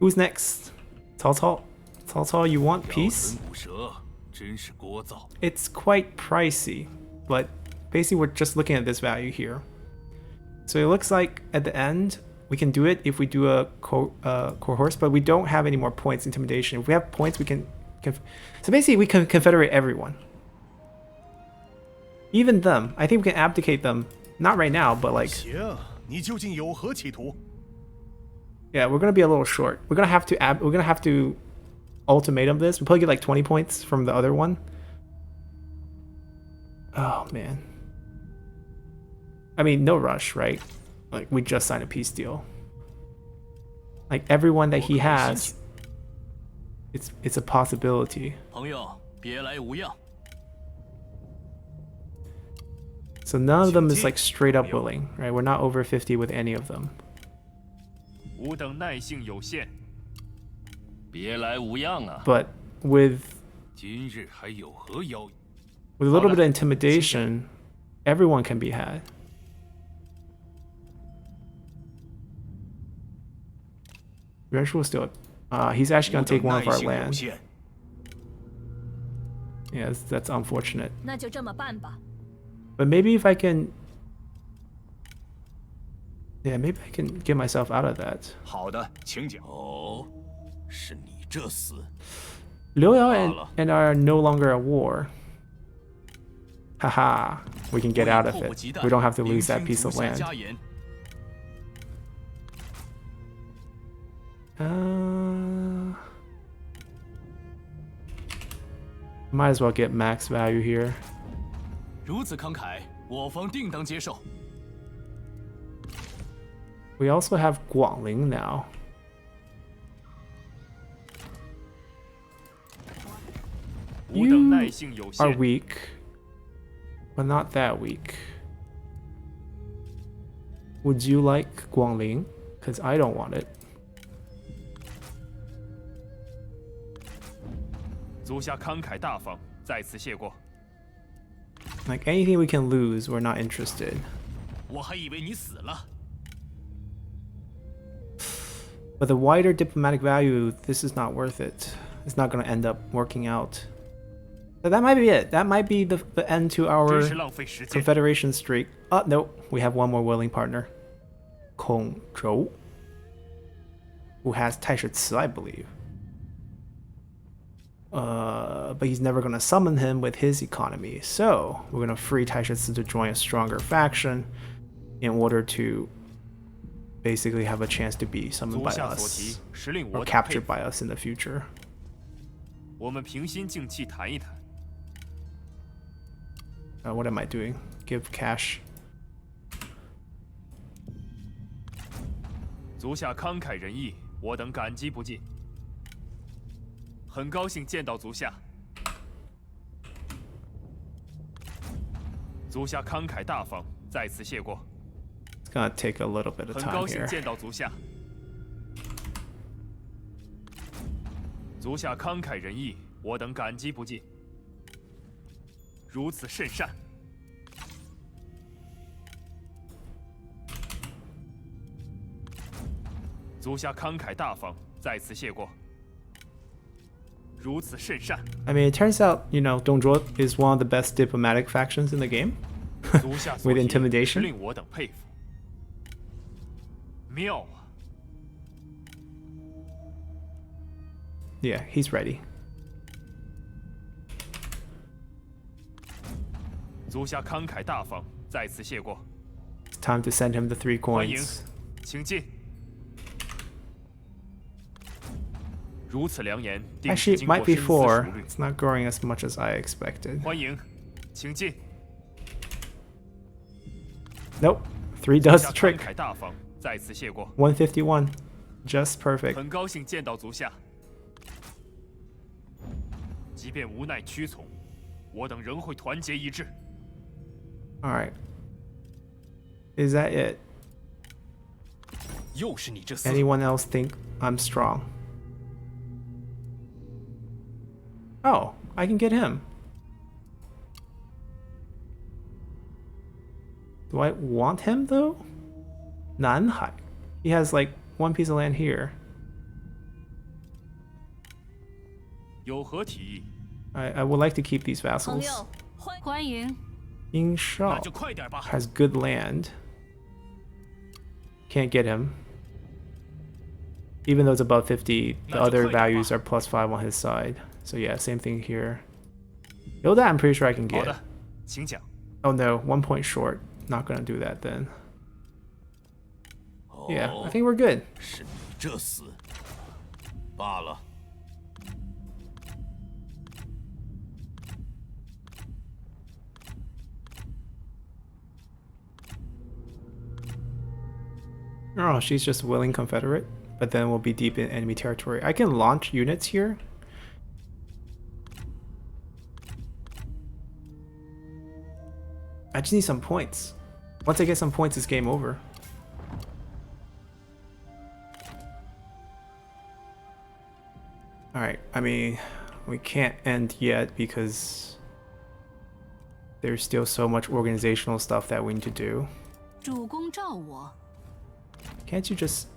Who's next? Cao Cao. Cao Cao, you want peace? 咬人骨舌，真是聒噪。 It's quite pricey, but basically we're just looking at this value here. So it looks like at the end we can do it if we do a core horse, but we don't have any more points intimidation. If we have points, we can so basically we can confederate everyone, even them. I think we can abdicate them, not right now, but like 行，你究竟有何企图？ yeah, we're gonna be a little short. We're gonna have to ultimatum this. We probably get like 20 points from the other one. Oh man. I mean, no rush, right? Like, we just signed a peace deal. Like, everyone that he has, it's a possibility. 朋友，别来无恙。 So none of them is like straight up willing, right? We're not over 50 with any of them. 吾等耐性有限，别来无恙啊！ But with 今日还有何邀？ a little bit of intimidation, everyone can be had. Yuan still, he's actually gonna take one of our land. Yeah, that's unfortunate. 那就这么办吧。 But maybe if I can, yeah, maybe I can get myself out of that. 好的，请讲。哦，是你这厮。 Liu Yao and I are no longer at war. Haha, we can get out of it. We don't have to lose that piece of land. Might as well get max value here. 如此慷慨，我方定当接受。 We also have Guangling now. 吾等耐性有 Are 限， weak, but not that weak. Would you like Guangling? Because I don't want it. 足下慷慨大方，在此谢过。 Like anything we can lose, we're not interested. 我还以为你死了。 But the wider diplomatic value, this is not worth it. It's not going to end up working out. But that might be it. That might be the end to our 真是浪费时间。 confederation streak. Oh, no. We have one more willing partner. Kong Zhou. Who has Taishi Ci, I believe. But he's never going to summon him with his economy. So, we're going to free Taishi Ci to join a stronger faction in order to basically have a chance to be summoned 足 by 下所提 us 实令 or 我等佩 captured 服。 by us in the future. 我们平心静气谈一谈。 What am I doing? Give cash. 足下慷慨仁义，我等感激不尽。很高兴见到足下。足下慷慨大方，在此谢过。 It's gonna take a little bit of 很 time 高兴 here. 见到足下。足下慷慨仁义，我等感激不尽。如此甚善。足下慷慨大方，在此谢过。如此甚善。I mean, it turns out, Dongzhuo is one of the best diplomatic factions in the game. 足下所 With 提 intimidation 实令我等佩服。妙啊！ Yeah, he's ready. 足下慷慨大方，在此谢过。 It's time to send him the 3欢迎 coins. 请进。如此良言，定是 Actually, it 经过 might be 深思熟 4. 虑。 It's not growing as much as I expected. 欢迎，请进。 Nope. 3 does 下 the 慷 trick. 慨大方，在此谢过。 151. Just perfect. 很高兴见到足下。即便无奈屈从，我等仍会团结一致。 Alright. Is that it? 又是你这厮！ Anyone else think I'm strong? Oh, I can get him. Do I want him though? Nanhai. He has like 1 piece of land here. 有何提议？ I would like to keep these 朋 vassals. 友，欢迎。 Ying 那 Shao 就快点吧。 has good land. Can't get him. Even though it's above 50, the other values are +5 on his side. So yeah, same thing here. Yoda, I'm pretty sure I can 好 get. 的，请讲。 Oh no, 1 point short. Not gonna do that then. Yeah, I think we're good. 是你这厮。罢了。 Oh, she's just willing Confederate, but then we'll be deep in enemy territory. I can launch units here. I just need some points. Once I get some points, it's game over. Alright, I mean, we can't end yet because there's still so much organizational stuff that we need to do. 主公召我。 Can't you just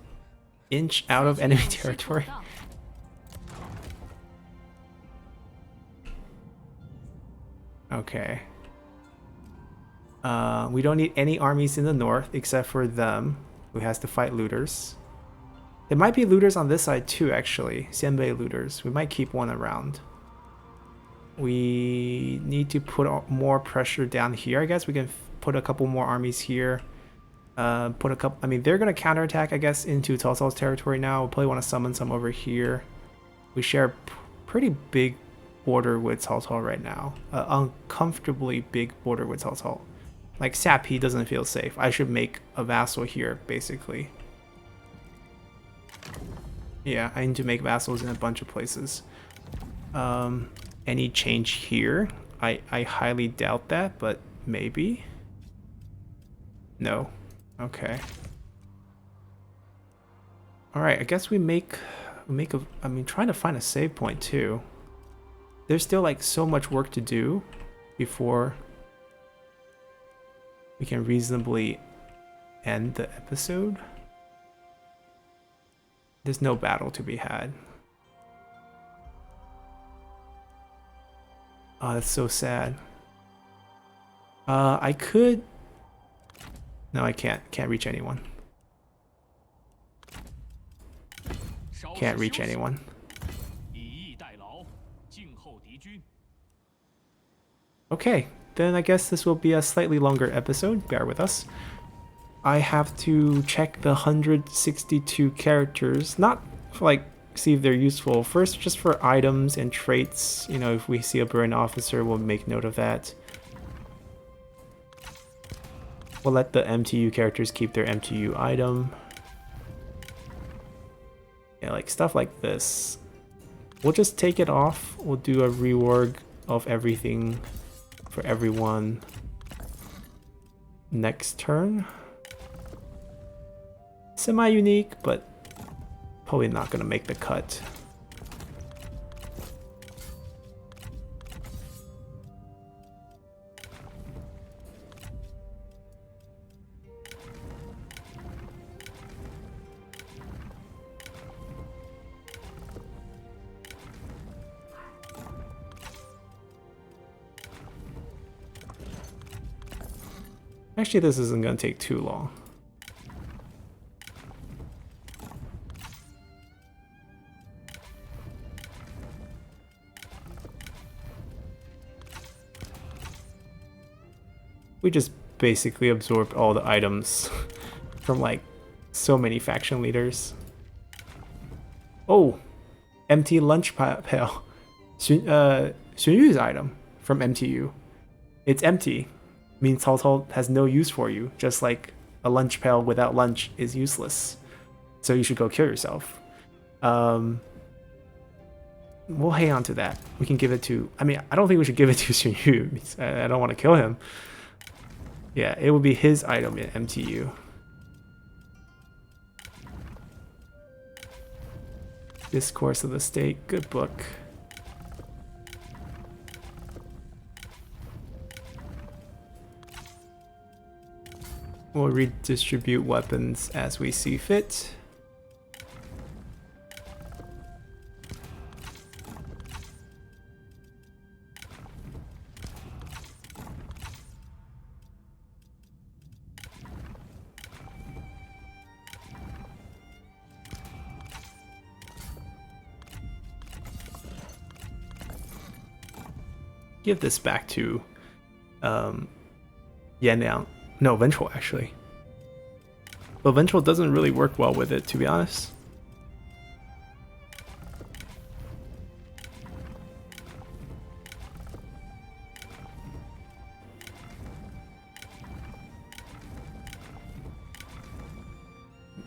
inch out of enemy territory? Okay. We don't need any armies in the north except for them, who has to fight looters. There might be looters on this side too, actually. Xianbei looters. We might keep one around. We need to put more pressure down here. I guess we can put a couple more armies here. Put a couple. I mean, they're gonna counterattack, I guess, into Cao Cao's territory now. We'll probably want to summon some over here. We share a pretty big border with Cao Cao right now. Uncomfortably big border with Cao Cao. Like Sapi doesn't feel safe. I should make a vassal here, basically. Yeah, I need to make vassals in a bunch of places. Any change here? I highly doubt that, but maybe. No. Okay. All right, I guess we make a. I mean, trying to find a save point too. There's still like so much work to do before we can reasonably end the episode. There's no battle to be had. Oh, that's so sad. I could. No, I can't. Can't reach anyone. Can't reach anyone. 以逸待劳，静候敌军。 Okay, then I guess this will be a slightly longer episode. Bear with us. I have to check the 162 characters, not for like see if they're useful. First, just for items and traits. You know, if we see a burn officer, we'll make note of that. We'll let the MTU characters keep their MTU item. Yeah, like stuff like this. We'll just take it off. We'll do a reorg of everything for everyone next turn. Semi-unique, but probably not gonna make the cut. Actually, this isn't gonna take too long. We just basically absorbed all the items from like so many faction leaders. Oh, empty lunch pail. Xun Yu's item from MTU. It's empty. Means Cao Cao has no use for you, just like a lunch pail without lunch is useless. So you should go kill yourself. We'll hang on to that. We can give it to... I mean, I don't think we should give it to Xun Yu. I don't want to kill him. Yeah, it would be his item in MTU. Discourse of the State, good book. We'll redistribute weapons as we see fit. Give this back to Yanliang. No, Ventral actually. But Ventral doesn't really work well with it, to be honest.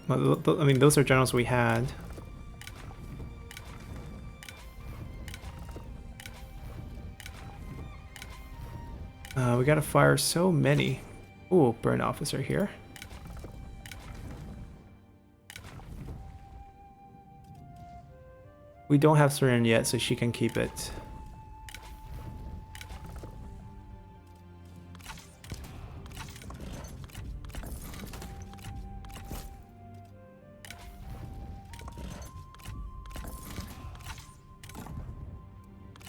Well, I mean, those are generals we had. We gotta fire so many. Ooh, burn officer here. We don't have Seren yet, so she can keep it.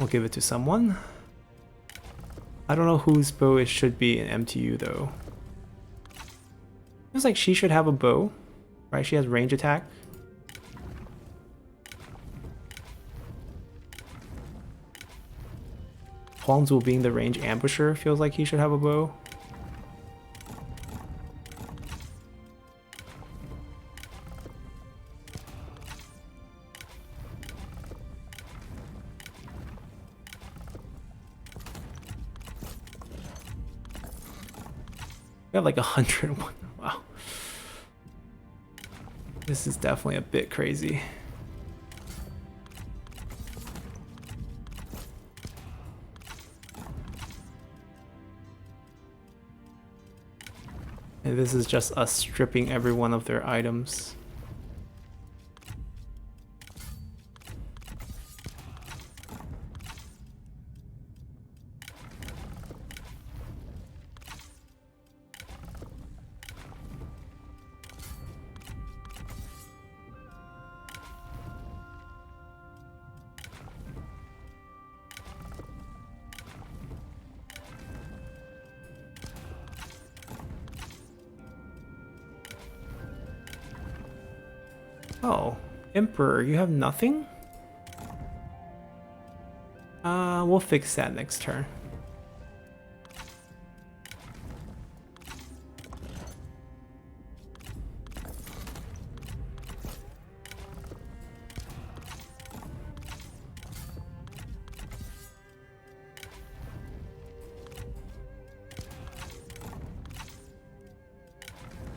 We'll give it to someone. I don't know whose bow it should be in MTU though. Feels like she should have a bow, right? She has range attack. Huangzu being the range ambusher feels like he should have a bow. We have like 101. Wow. This is definitely a bit crazy. And this is just us stripping every one of their items. Oh, Emperor, you have nothing? We'll fix that next turn.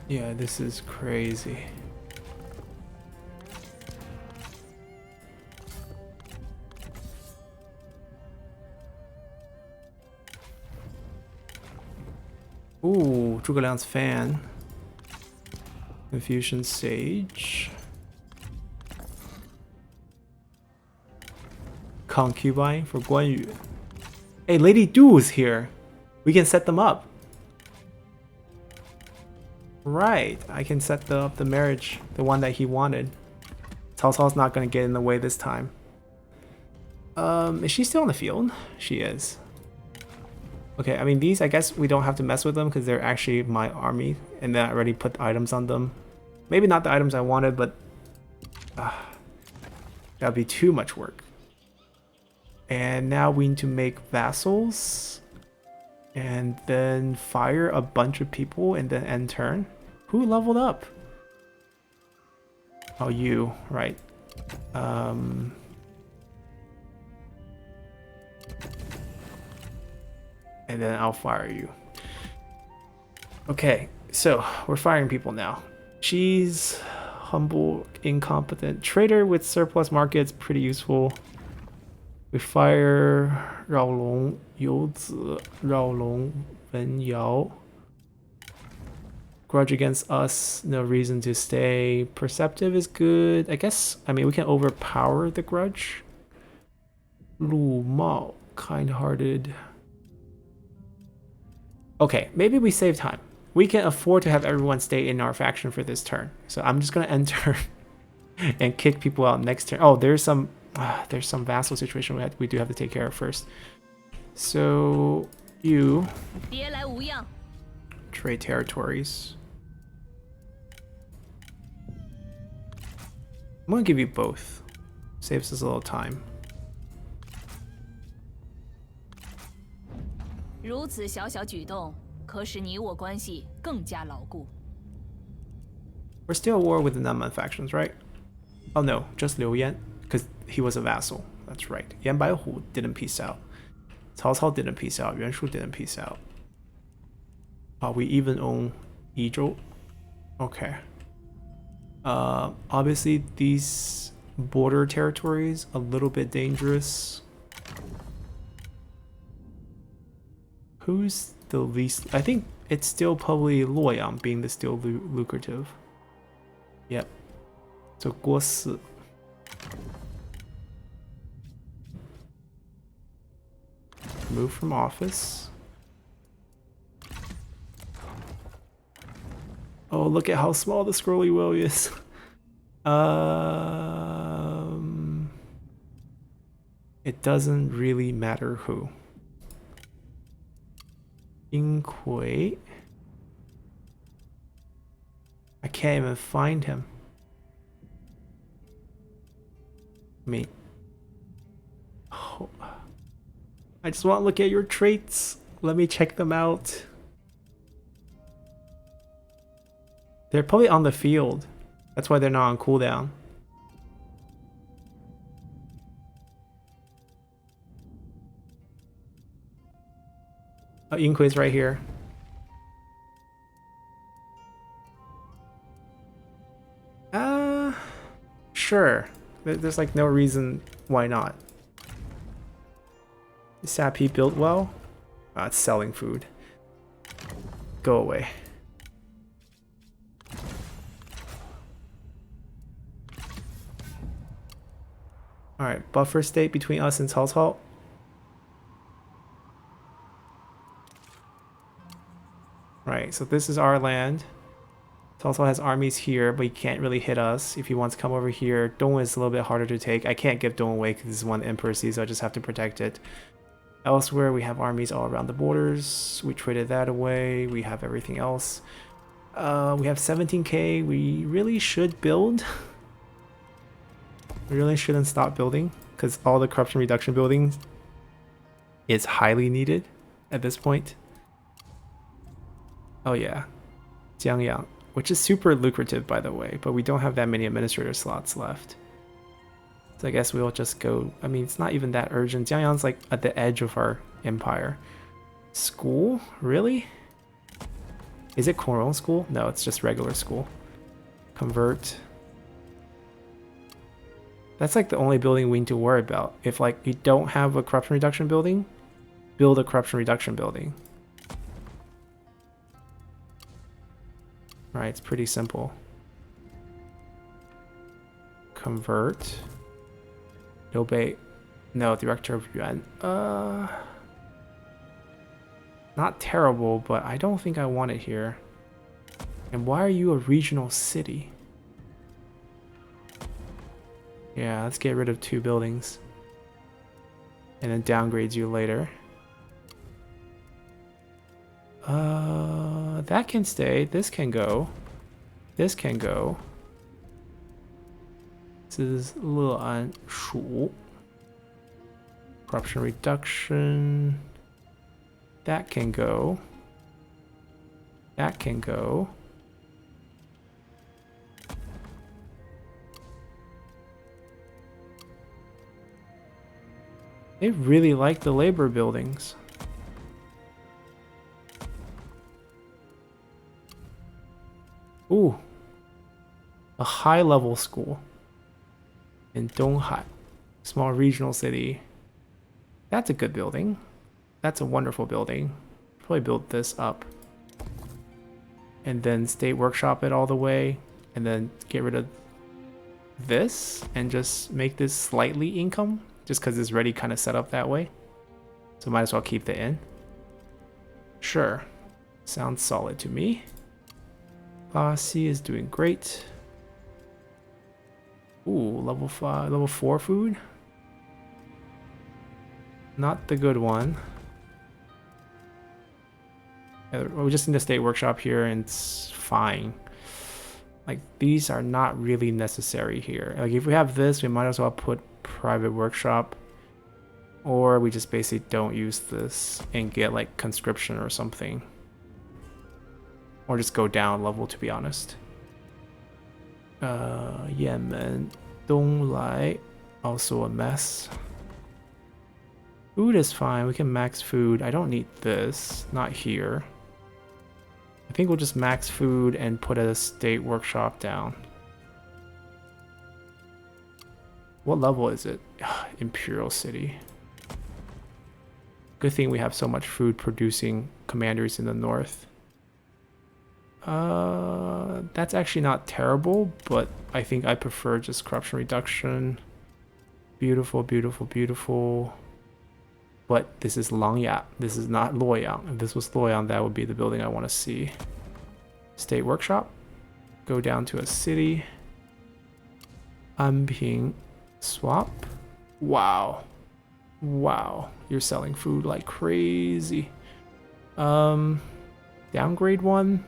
Yeah, this is crazy. Ooh, Zhuge Liang's fan. Confucian Sage. Concubine for Guan Yu. Hey, Lady Du is here. We can set them up. Right, I can set up the marriage, the one that he wanted. Cao Cao's not gonna get in the way this time. Is she still on the field? She is. Okay, I mean, these, I guess we don't have to mess with them because they're actually my army, and then I already put items on them. Maybe not the items I wanted, but that'd be too much work. And now we need to make vassals, and then fire a bunch of people, and then end turn. Who leveled up? Oh, you, right. And then I'll fire you. Okay, so we're firing people now. She's humble, incompetent. Trader with surplus markets, pretty useful. We fire Rao Long, Yu Zi, Rao Long, Wen Yao. Grudge against us, no reason to stay. Perceptive is good. I guess, I mean, we can overpower the grudge. Lu Mao, kind-hearted. Okay, maybe we save time. We can afford to have everyone stay in our faction for this turn. So I'm just gonna end turn and kick people out next turn. Oh, there's some vassal situation we do have to take care of first. So you trade territories. I'm gonna give you both. Saves us a little time. 如此小小举动，可使你我关系更加牢固。 We're still at war with the Nanman factions, right? Oh no, just Liu Yan, because he was a vassal. That's right. Yan Baihu didn't peace out. Cao Cao didn't peace out. Yuan Shu didn't peace out. We even own Yizhou. Okay. Obviously these border territories a little bit dangerous. Who's the least? I think it's still probably Luoyang being the still lucrative. Yep. So Guo Si. Move from office. Oh, look at how small the scrolly wheel is. It doesn't really matter who. Inkui. I can't even find him. Me. Oh. I just want to look at your traits. Let me check them out. They're probably on the field. That's why they're not on cooldown. Oh, Inqui's right here. Sure. There's like no reason why not. Is Sappy built well? It's selling food. Go away. Alright, buffer state between us and Cao Cao. Right, so this is our land. Cao Cao has armies here, but he can't really hit us. If he wants to come over here, Dong is a little bit harder to take. I can't give Dong away because this is one Emperor sees, so I just have to protect it. Elsewhere, we have armies all around the borders. We traded that away. We have everything else. We have 17k. We really should build. We really shouldn't stop building because all the corruption reduction building is highly needed at this point. Oh yeah, Jiangyang, which is super lucrative by the way, but we don't have that many administrator slots left. So I guess we'll just go, I mean, it's not even that urgent. Jiangyang's like at the edge of our empire. School? Really? Is it Koron school? No, it's just regular school. Convert. That's like the only building we need to worry about. If like you don't have a corruption reduction building, build a corruption reduction building. Right, it's pretty simple. Convert. Obey. No, Director of Yuan. Not terrible, but I don't think I want it here. And why are you a regional city? Yeah, let's get rid of 2 buildings. And then downgrade you later. That can stay. This can go. This can go. This is 乐安蜀. Corruption reduction. That can go. That can go. They really like the labor buildings. Ooh. A high-level school in Donghai. Small regional city. That's a good building. That's a wonderful building. Probably build this up. And then state workshop it all the way. And then get rid of this. And just make this slightly income. Just because it's already kind of set up that way. So might as well keep the inn. Sure. Sounds solid to me. Posse is doing great. Ooh, level 5, level 4 food. Not the good one. We just need a state workshop here and it's fine. Like, these are not really necessary here. Like, if we have this, we might as well put private workshop. Or we just basically don't use this and get, like, conscription or something. Or just go down level, to be honest. Yemen, Donglai, also a mess. Food is fine. We can max food. I don't need this. Not here. I think we'll just max food and put a state workshop down. What level is it? Imperial City. Good thing we have so much food producing commanders in the north. That's actually not terrible, but I think I prefer just corruption reduction. Beautiful, beautiful, beautiful. But this is Langya. This is not Luoyang. If this was Luoyang, that would be the building I want to see. State workshop. Go down to a city. Anping. Swap. Wow. Wow. You're selling food like crazy. Downgrade one.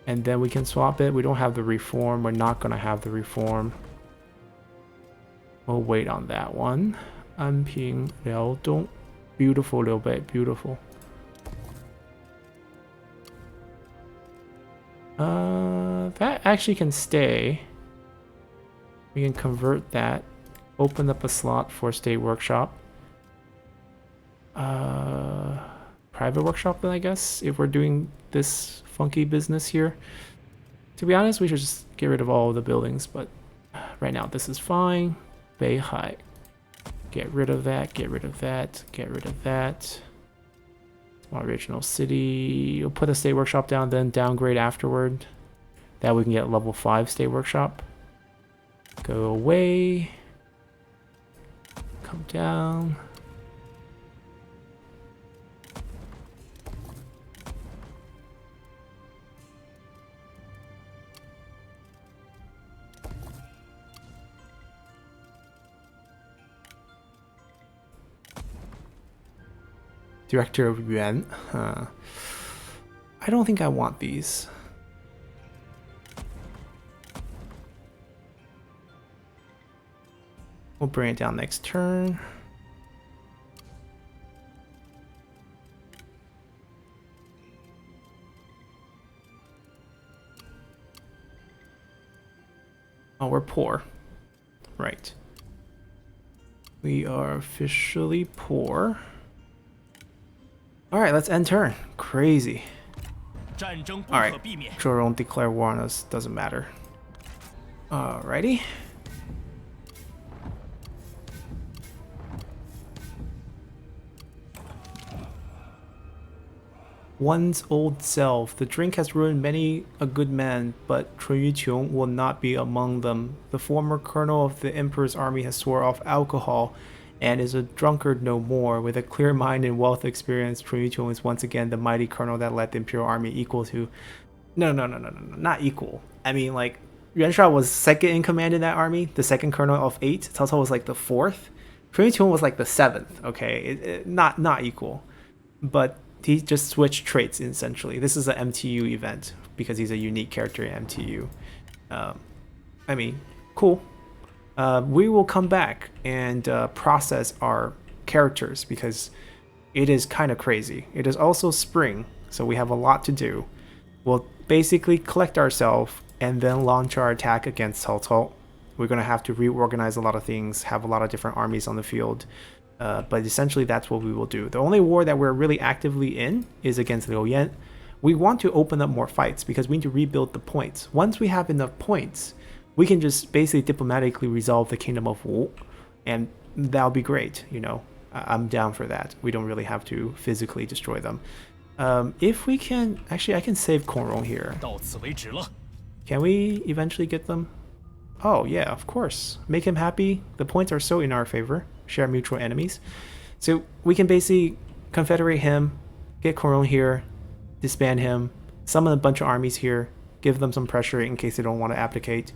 And then we can swap it. We don't have the reform. We're not going to have the reform. We'll wait on that one. Anping, Liaodong. Beautiful, Liu Bei. Beautiful. That actually can stay. We can convert that. Open up a slot for state workshop. Private workshop then, I guess, if we're doing this funky business here. To be honest, we should just get rid of all of the buildings, but right now this is fine. Beihai. Get rid of that, get rid of that, get rid of that. Small original city. We'll put a state workshop down, then downgrade afterward. That we can get level 5 state workshop. Go away. Come down. Director of Yuan. I don't think I want these. We'll bring it down next turn. Oh, we're poor. Right. We are officially poor. Alright, let's end turn. Crazy. Alright, Zhuo don't declare war on us, doesn't matter. Alrighty. One's old self. The drink has ruined many a good man, but Chun Yuqiong will not be among them. The former colonel of the Emperor's army has swore off alcohol and is a drunkard no more. With a clear mind and wealth of experience, Chun Yuqiong is once again the mighty colonel that led the Imperial army equal to... No, not equal. I mean, like, Yuan Shao was second in command in that army, the second colonel of 8. Cao Cao was like the 4th. Chun Yuqiong was like the 7th, okay? Not equal. But he just switched traits essentially. This is an MTU event because he's a unique character in MTU. I mean, cool. We will come back and process our characters because it is kind of crazy. It is also spring, so we have a lot to do. We'll basically collect ourselves and then launch our attack against Cao Cao. We're going to have to reorganize a lot of things, have a lot of different armies on the field. But essentially that's what we will do. The only war that we're really actively in is against Liu Yan. We want to open up more fights because we need to rebuild the points. Once we have enough points, we can just basically diplomatically resolve the Kingdom of Wu, and that'll be great, you know. I'm down for that. We don't really have to physically destroy them. If we can... Actually, I can save Kongrong here. 到此为止了。 Can we eventually get them? Oh, yeah, of course. Make him happy. The points are so in our favor. Share mutual enemies. So we can basically confederate him, get Kongrong here, disband him, summon a bunch of armies here, give them some pressure in case they don't want to abdicate.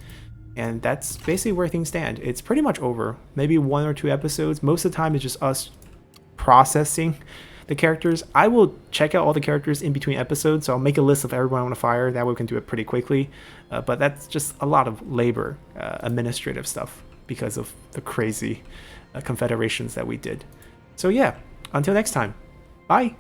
And that's basically where things stand. It's pretty much over. Maybe 1 or 2 episodes. Most of the time it's just us processing the characters. I will check out all the characters in between episodes, so I'll make a list of everyone I want to fire. That way we can do it pretty quickly. But that's just a lot of labor, administrative stuff, because of the crazy confederations that we did. So yeah, until next time, bye!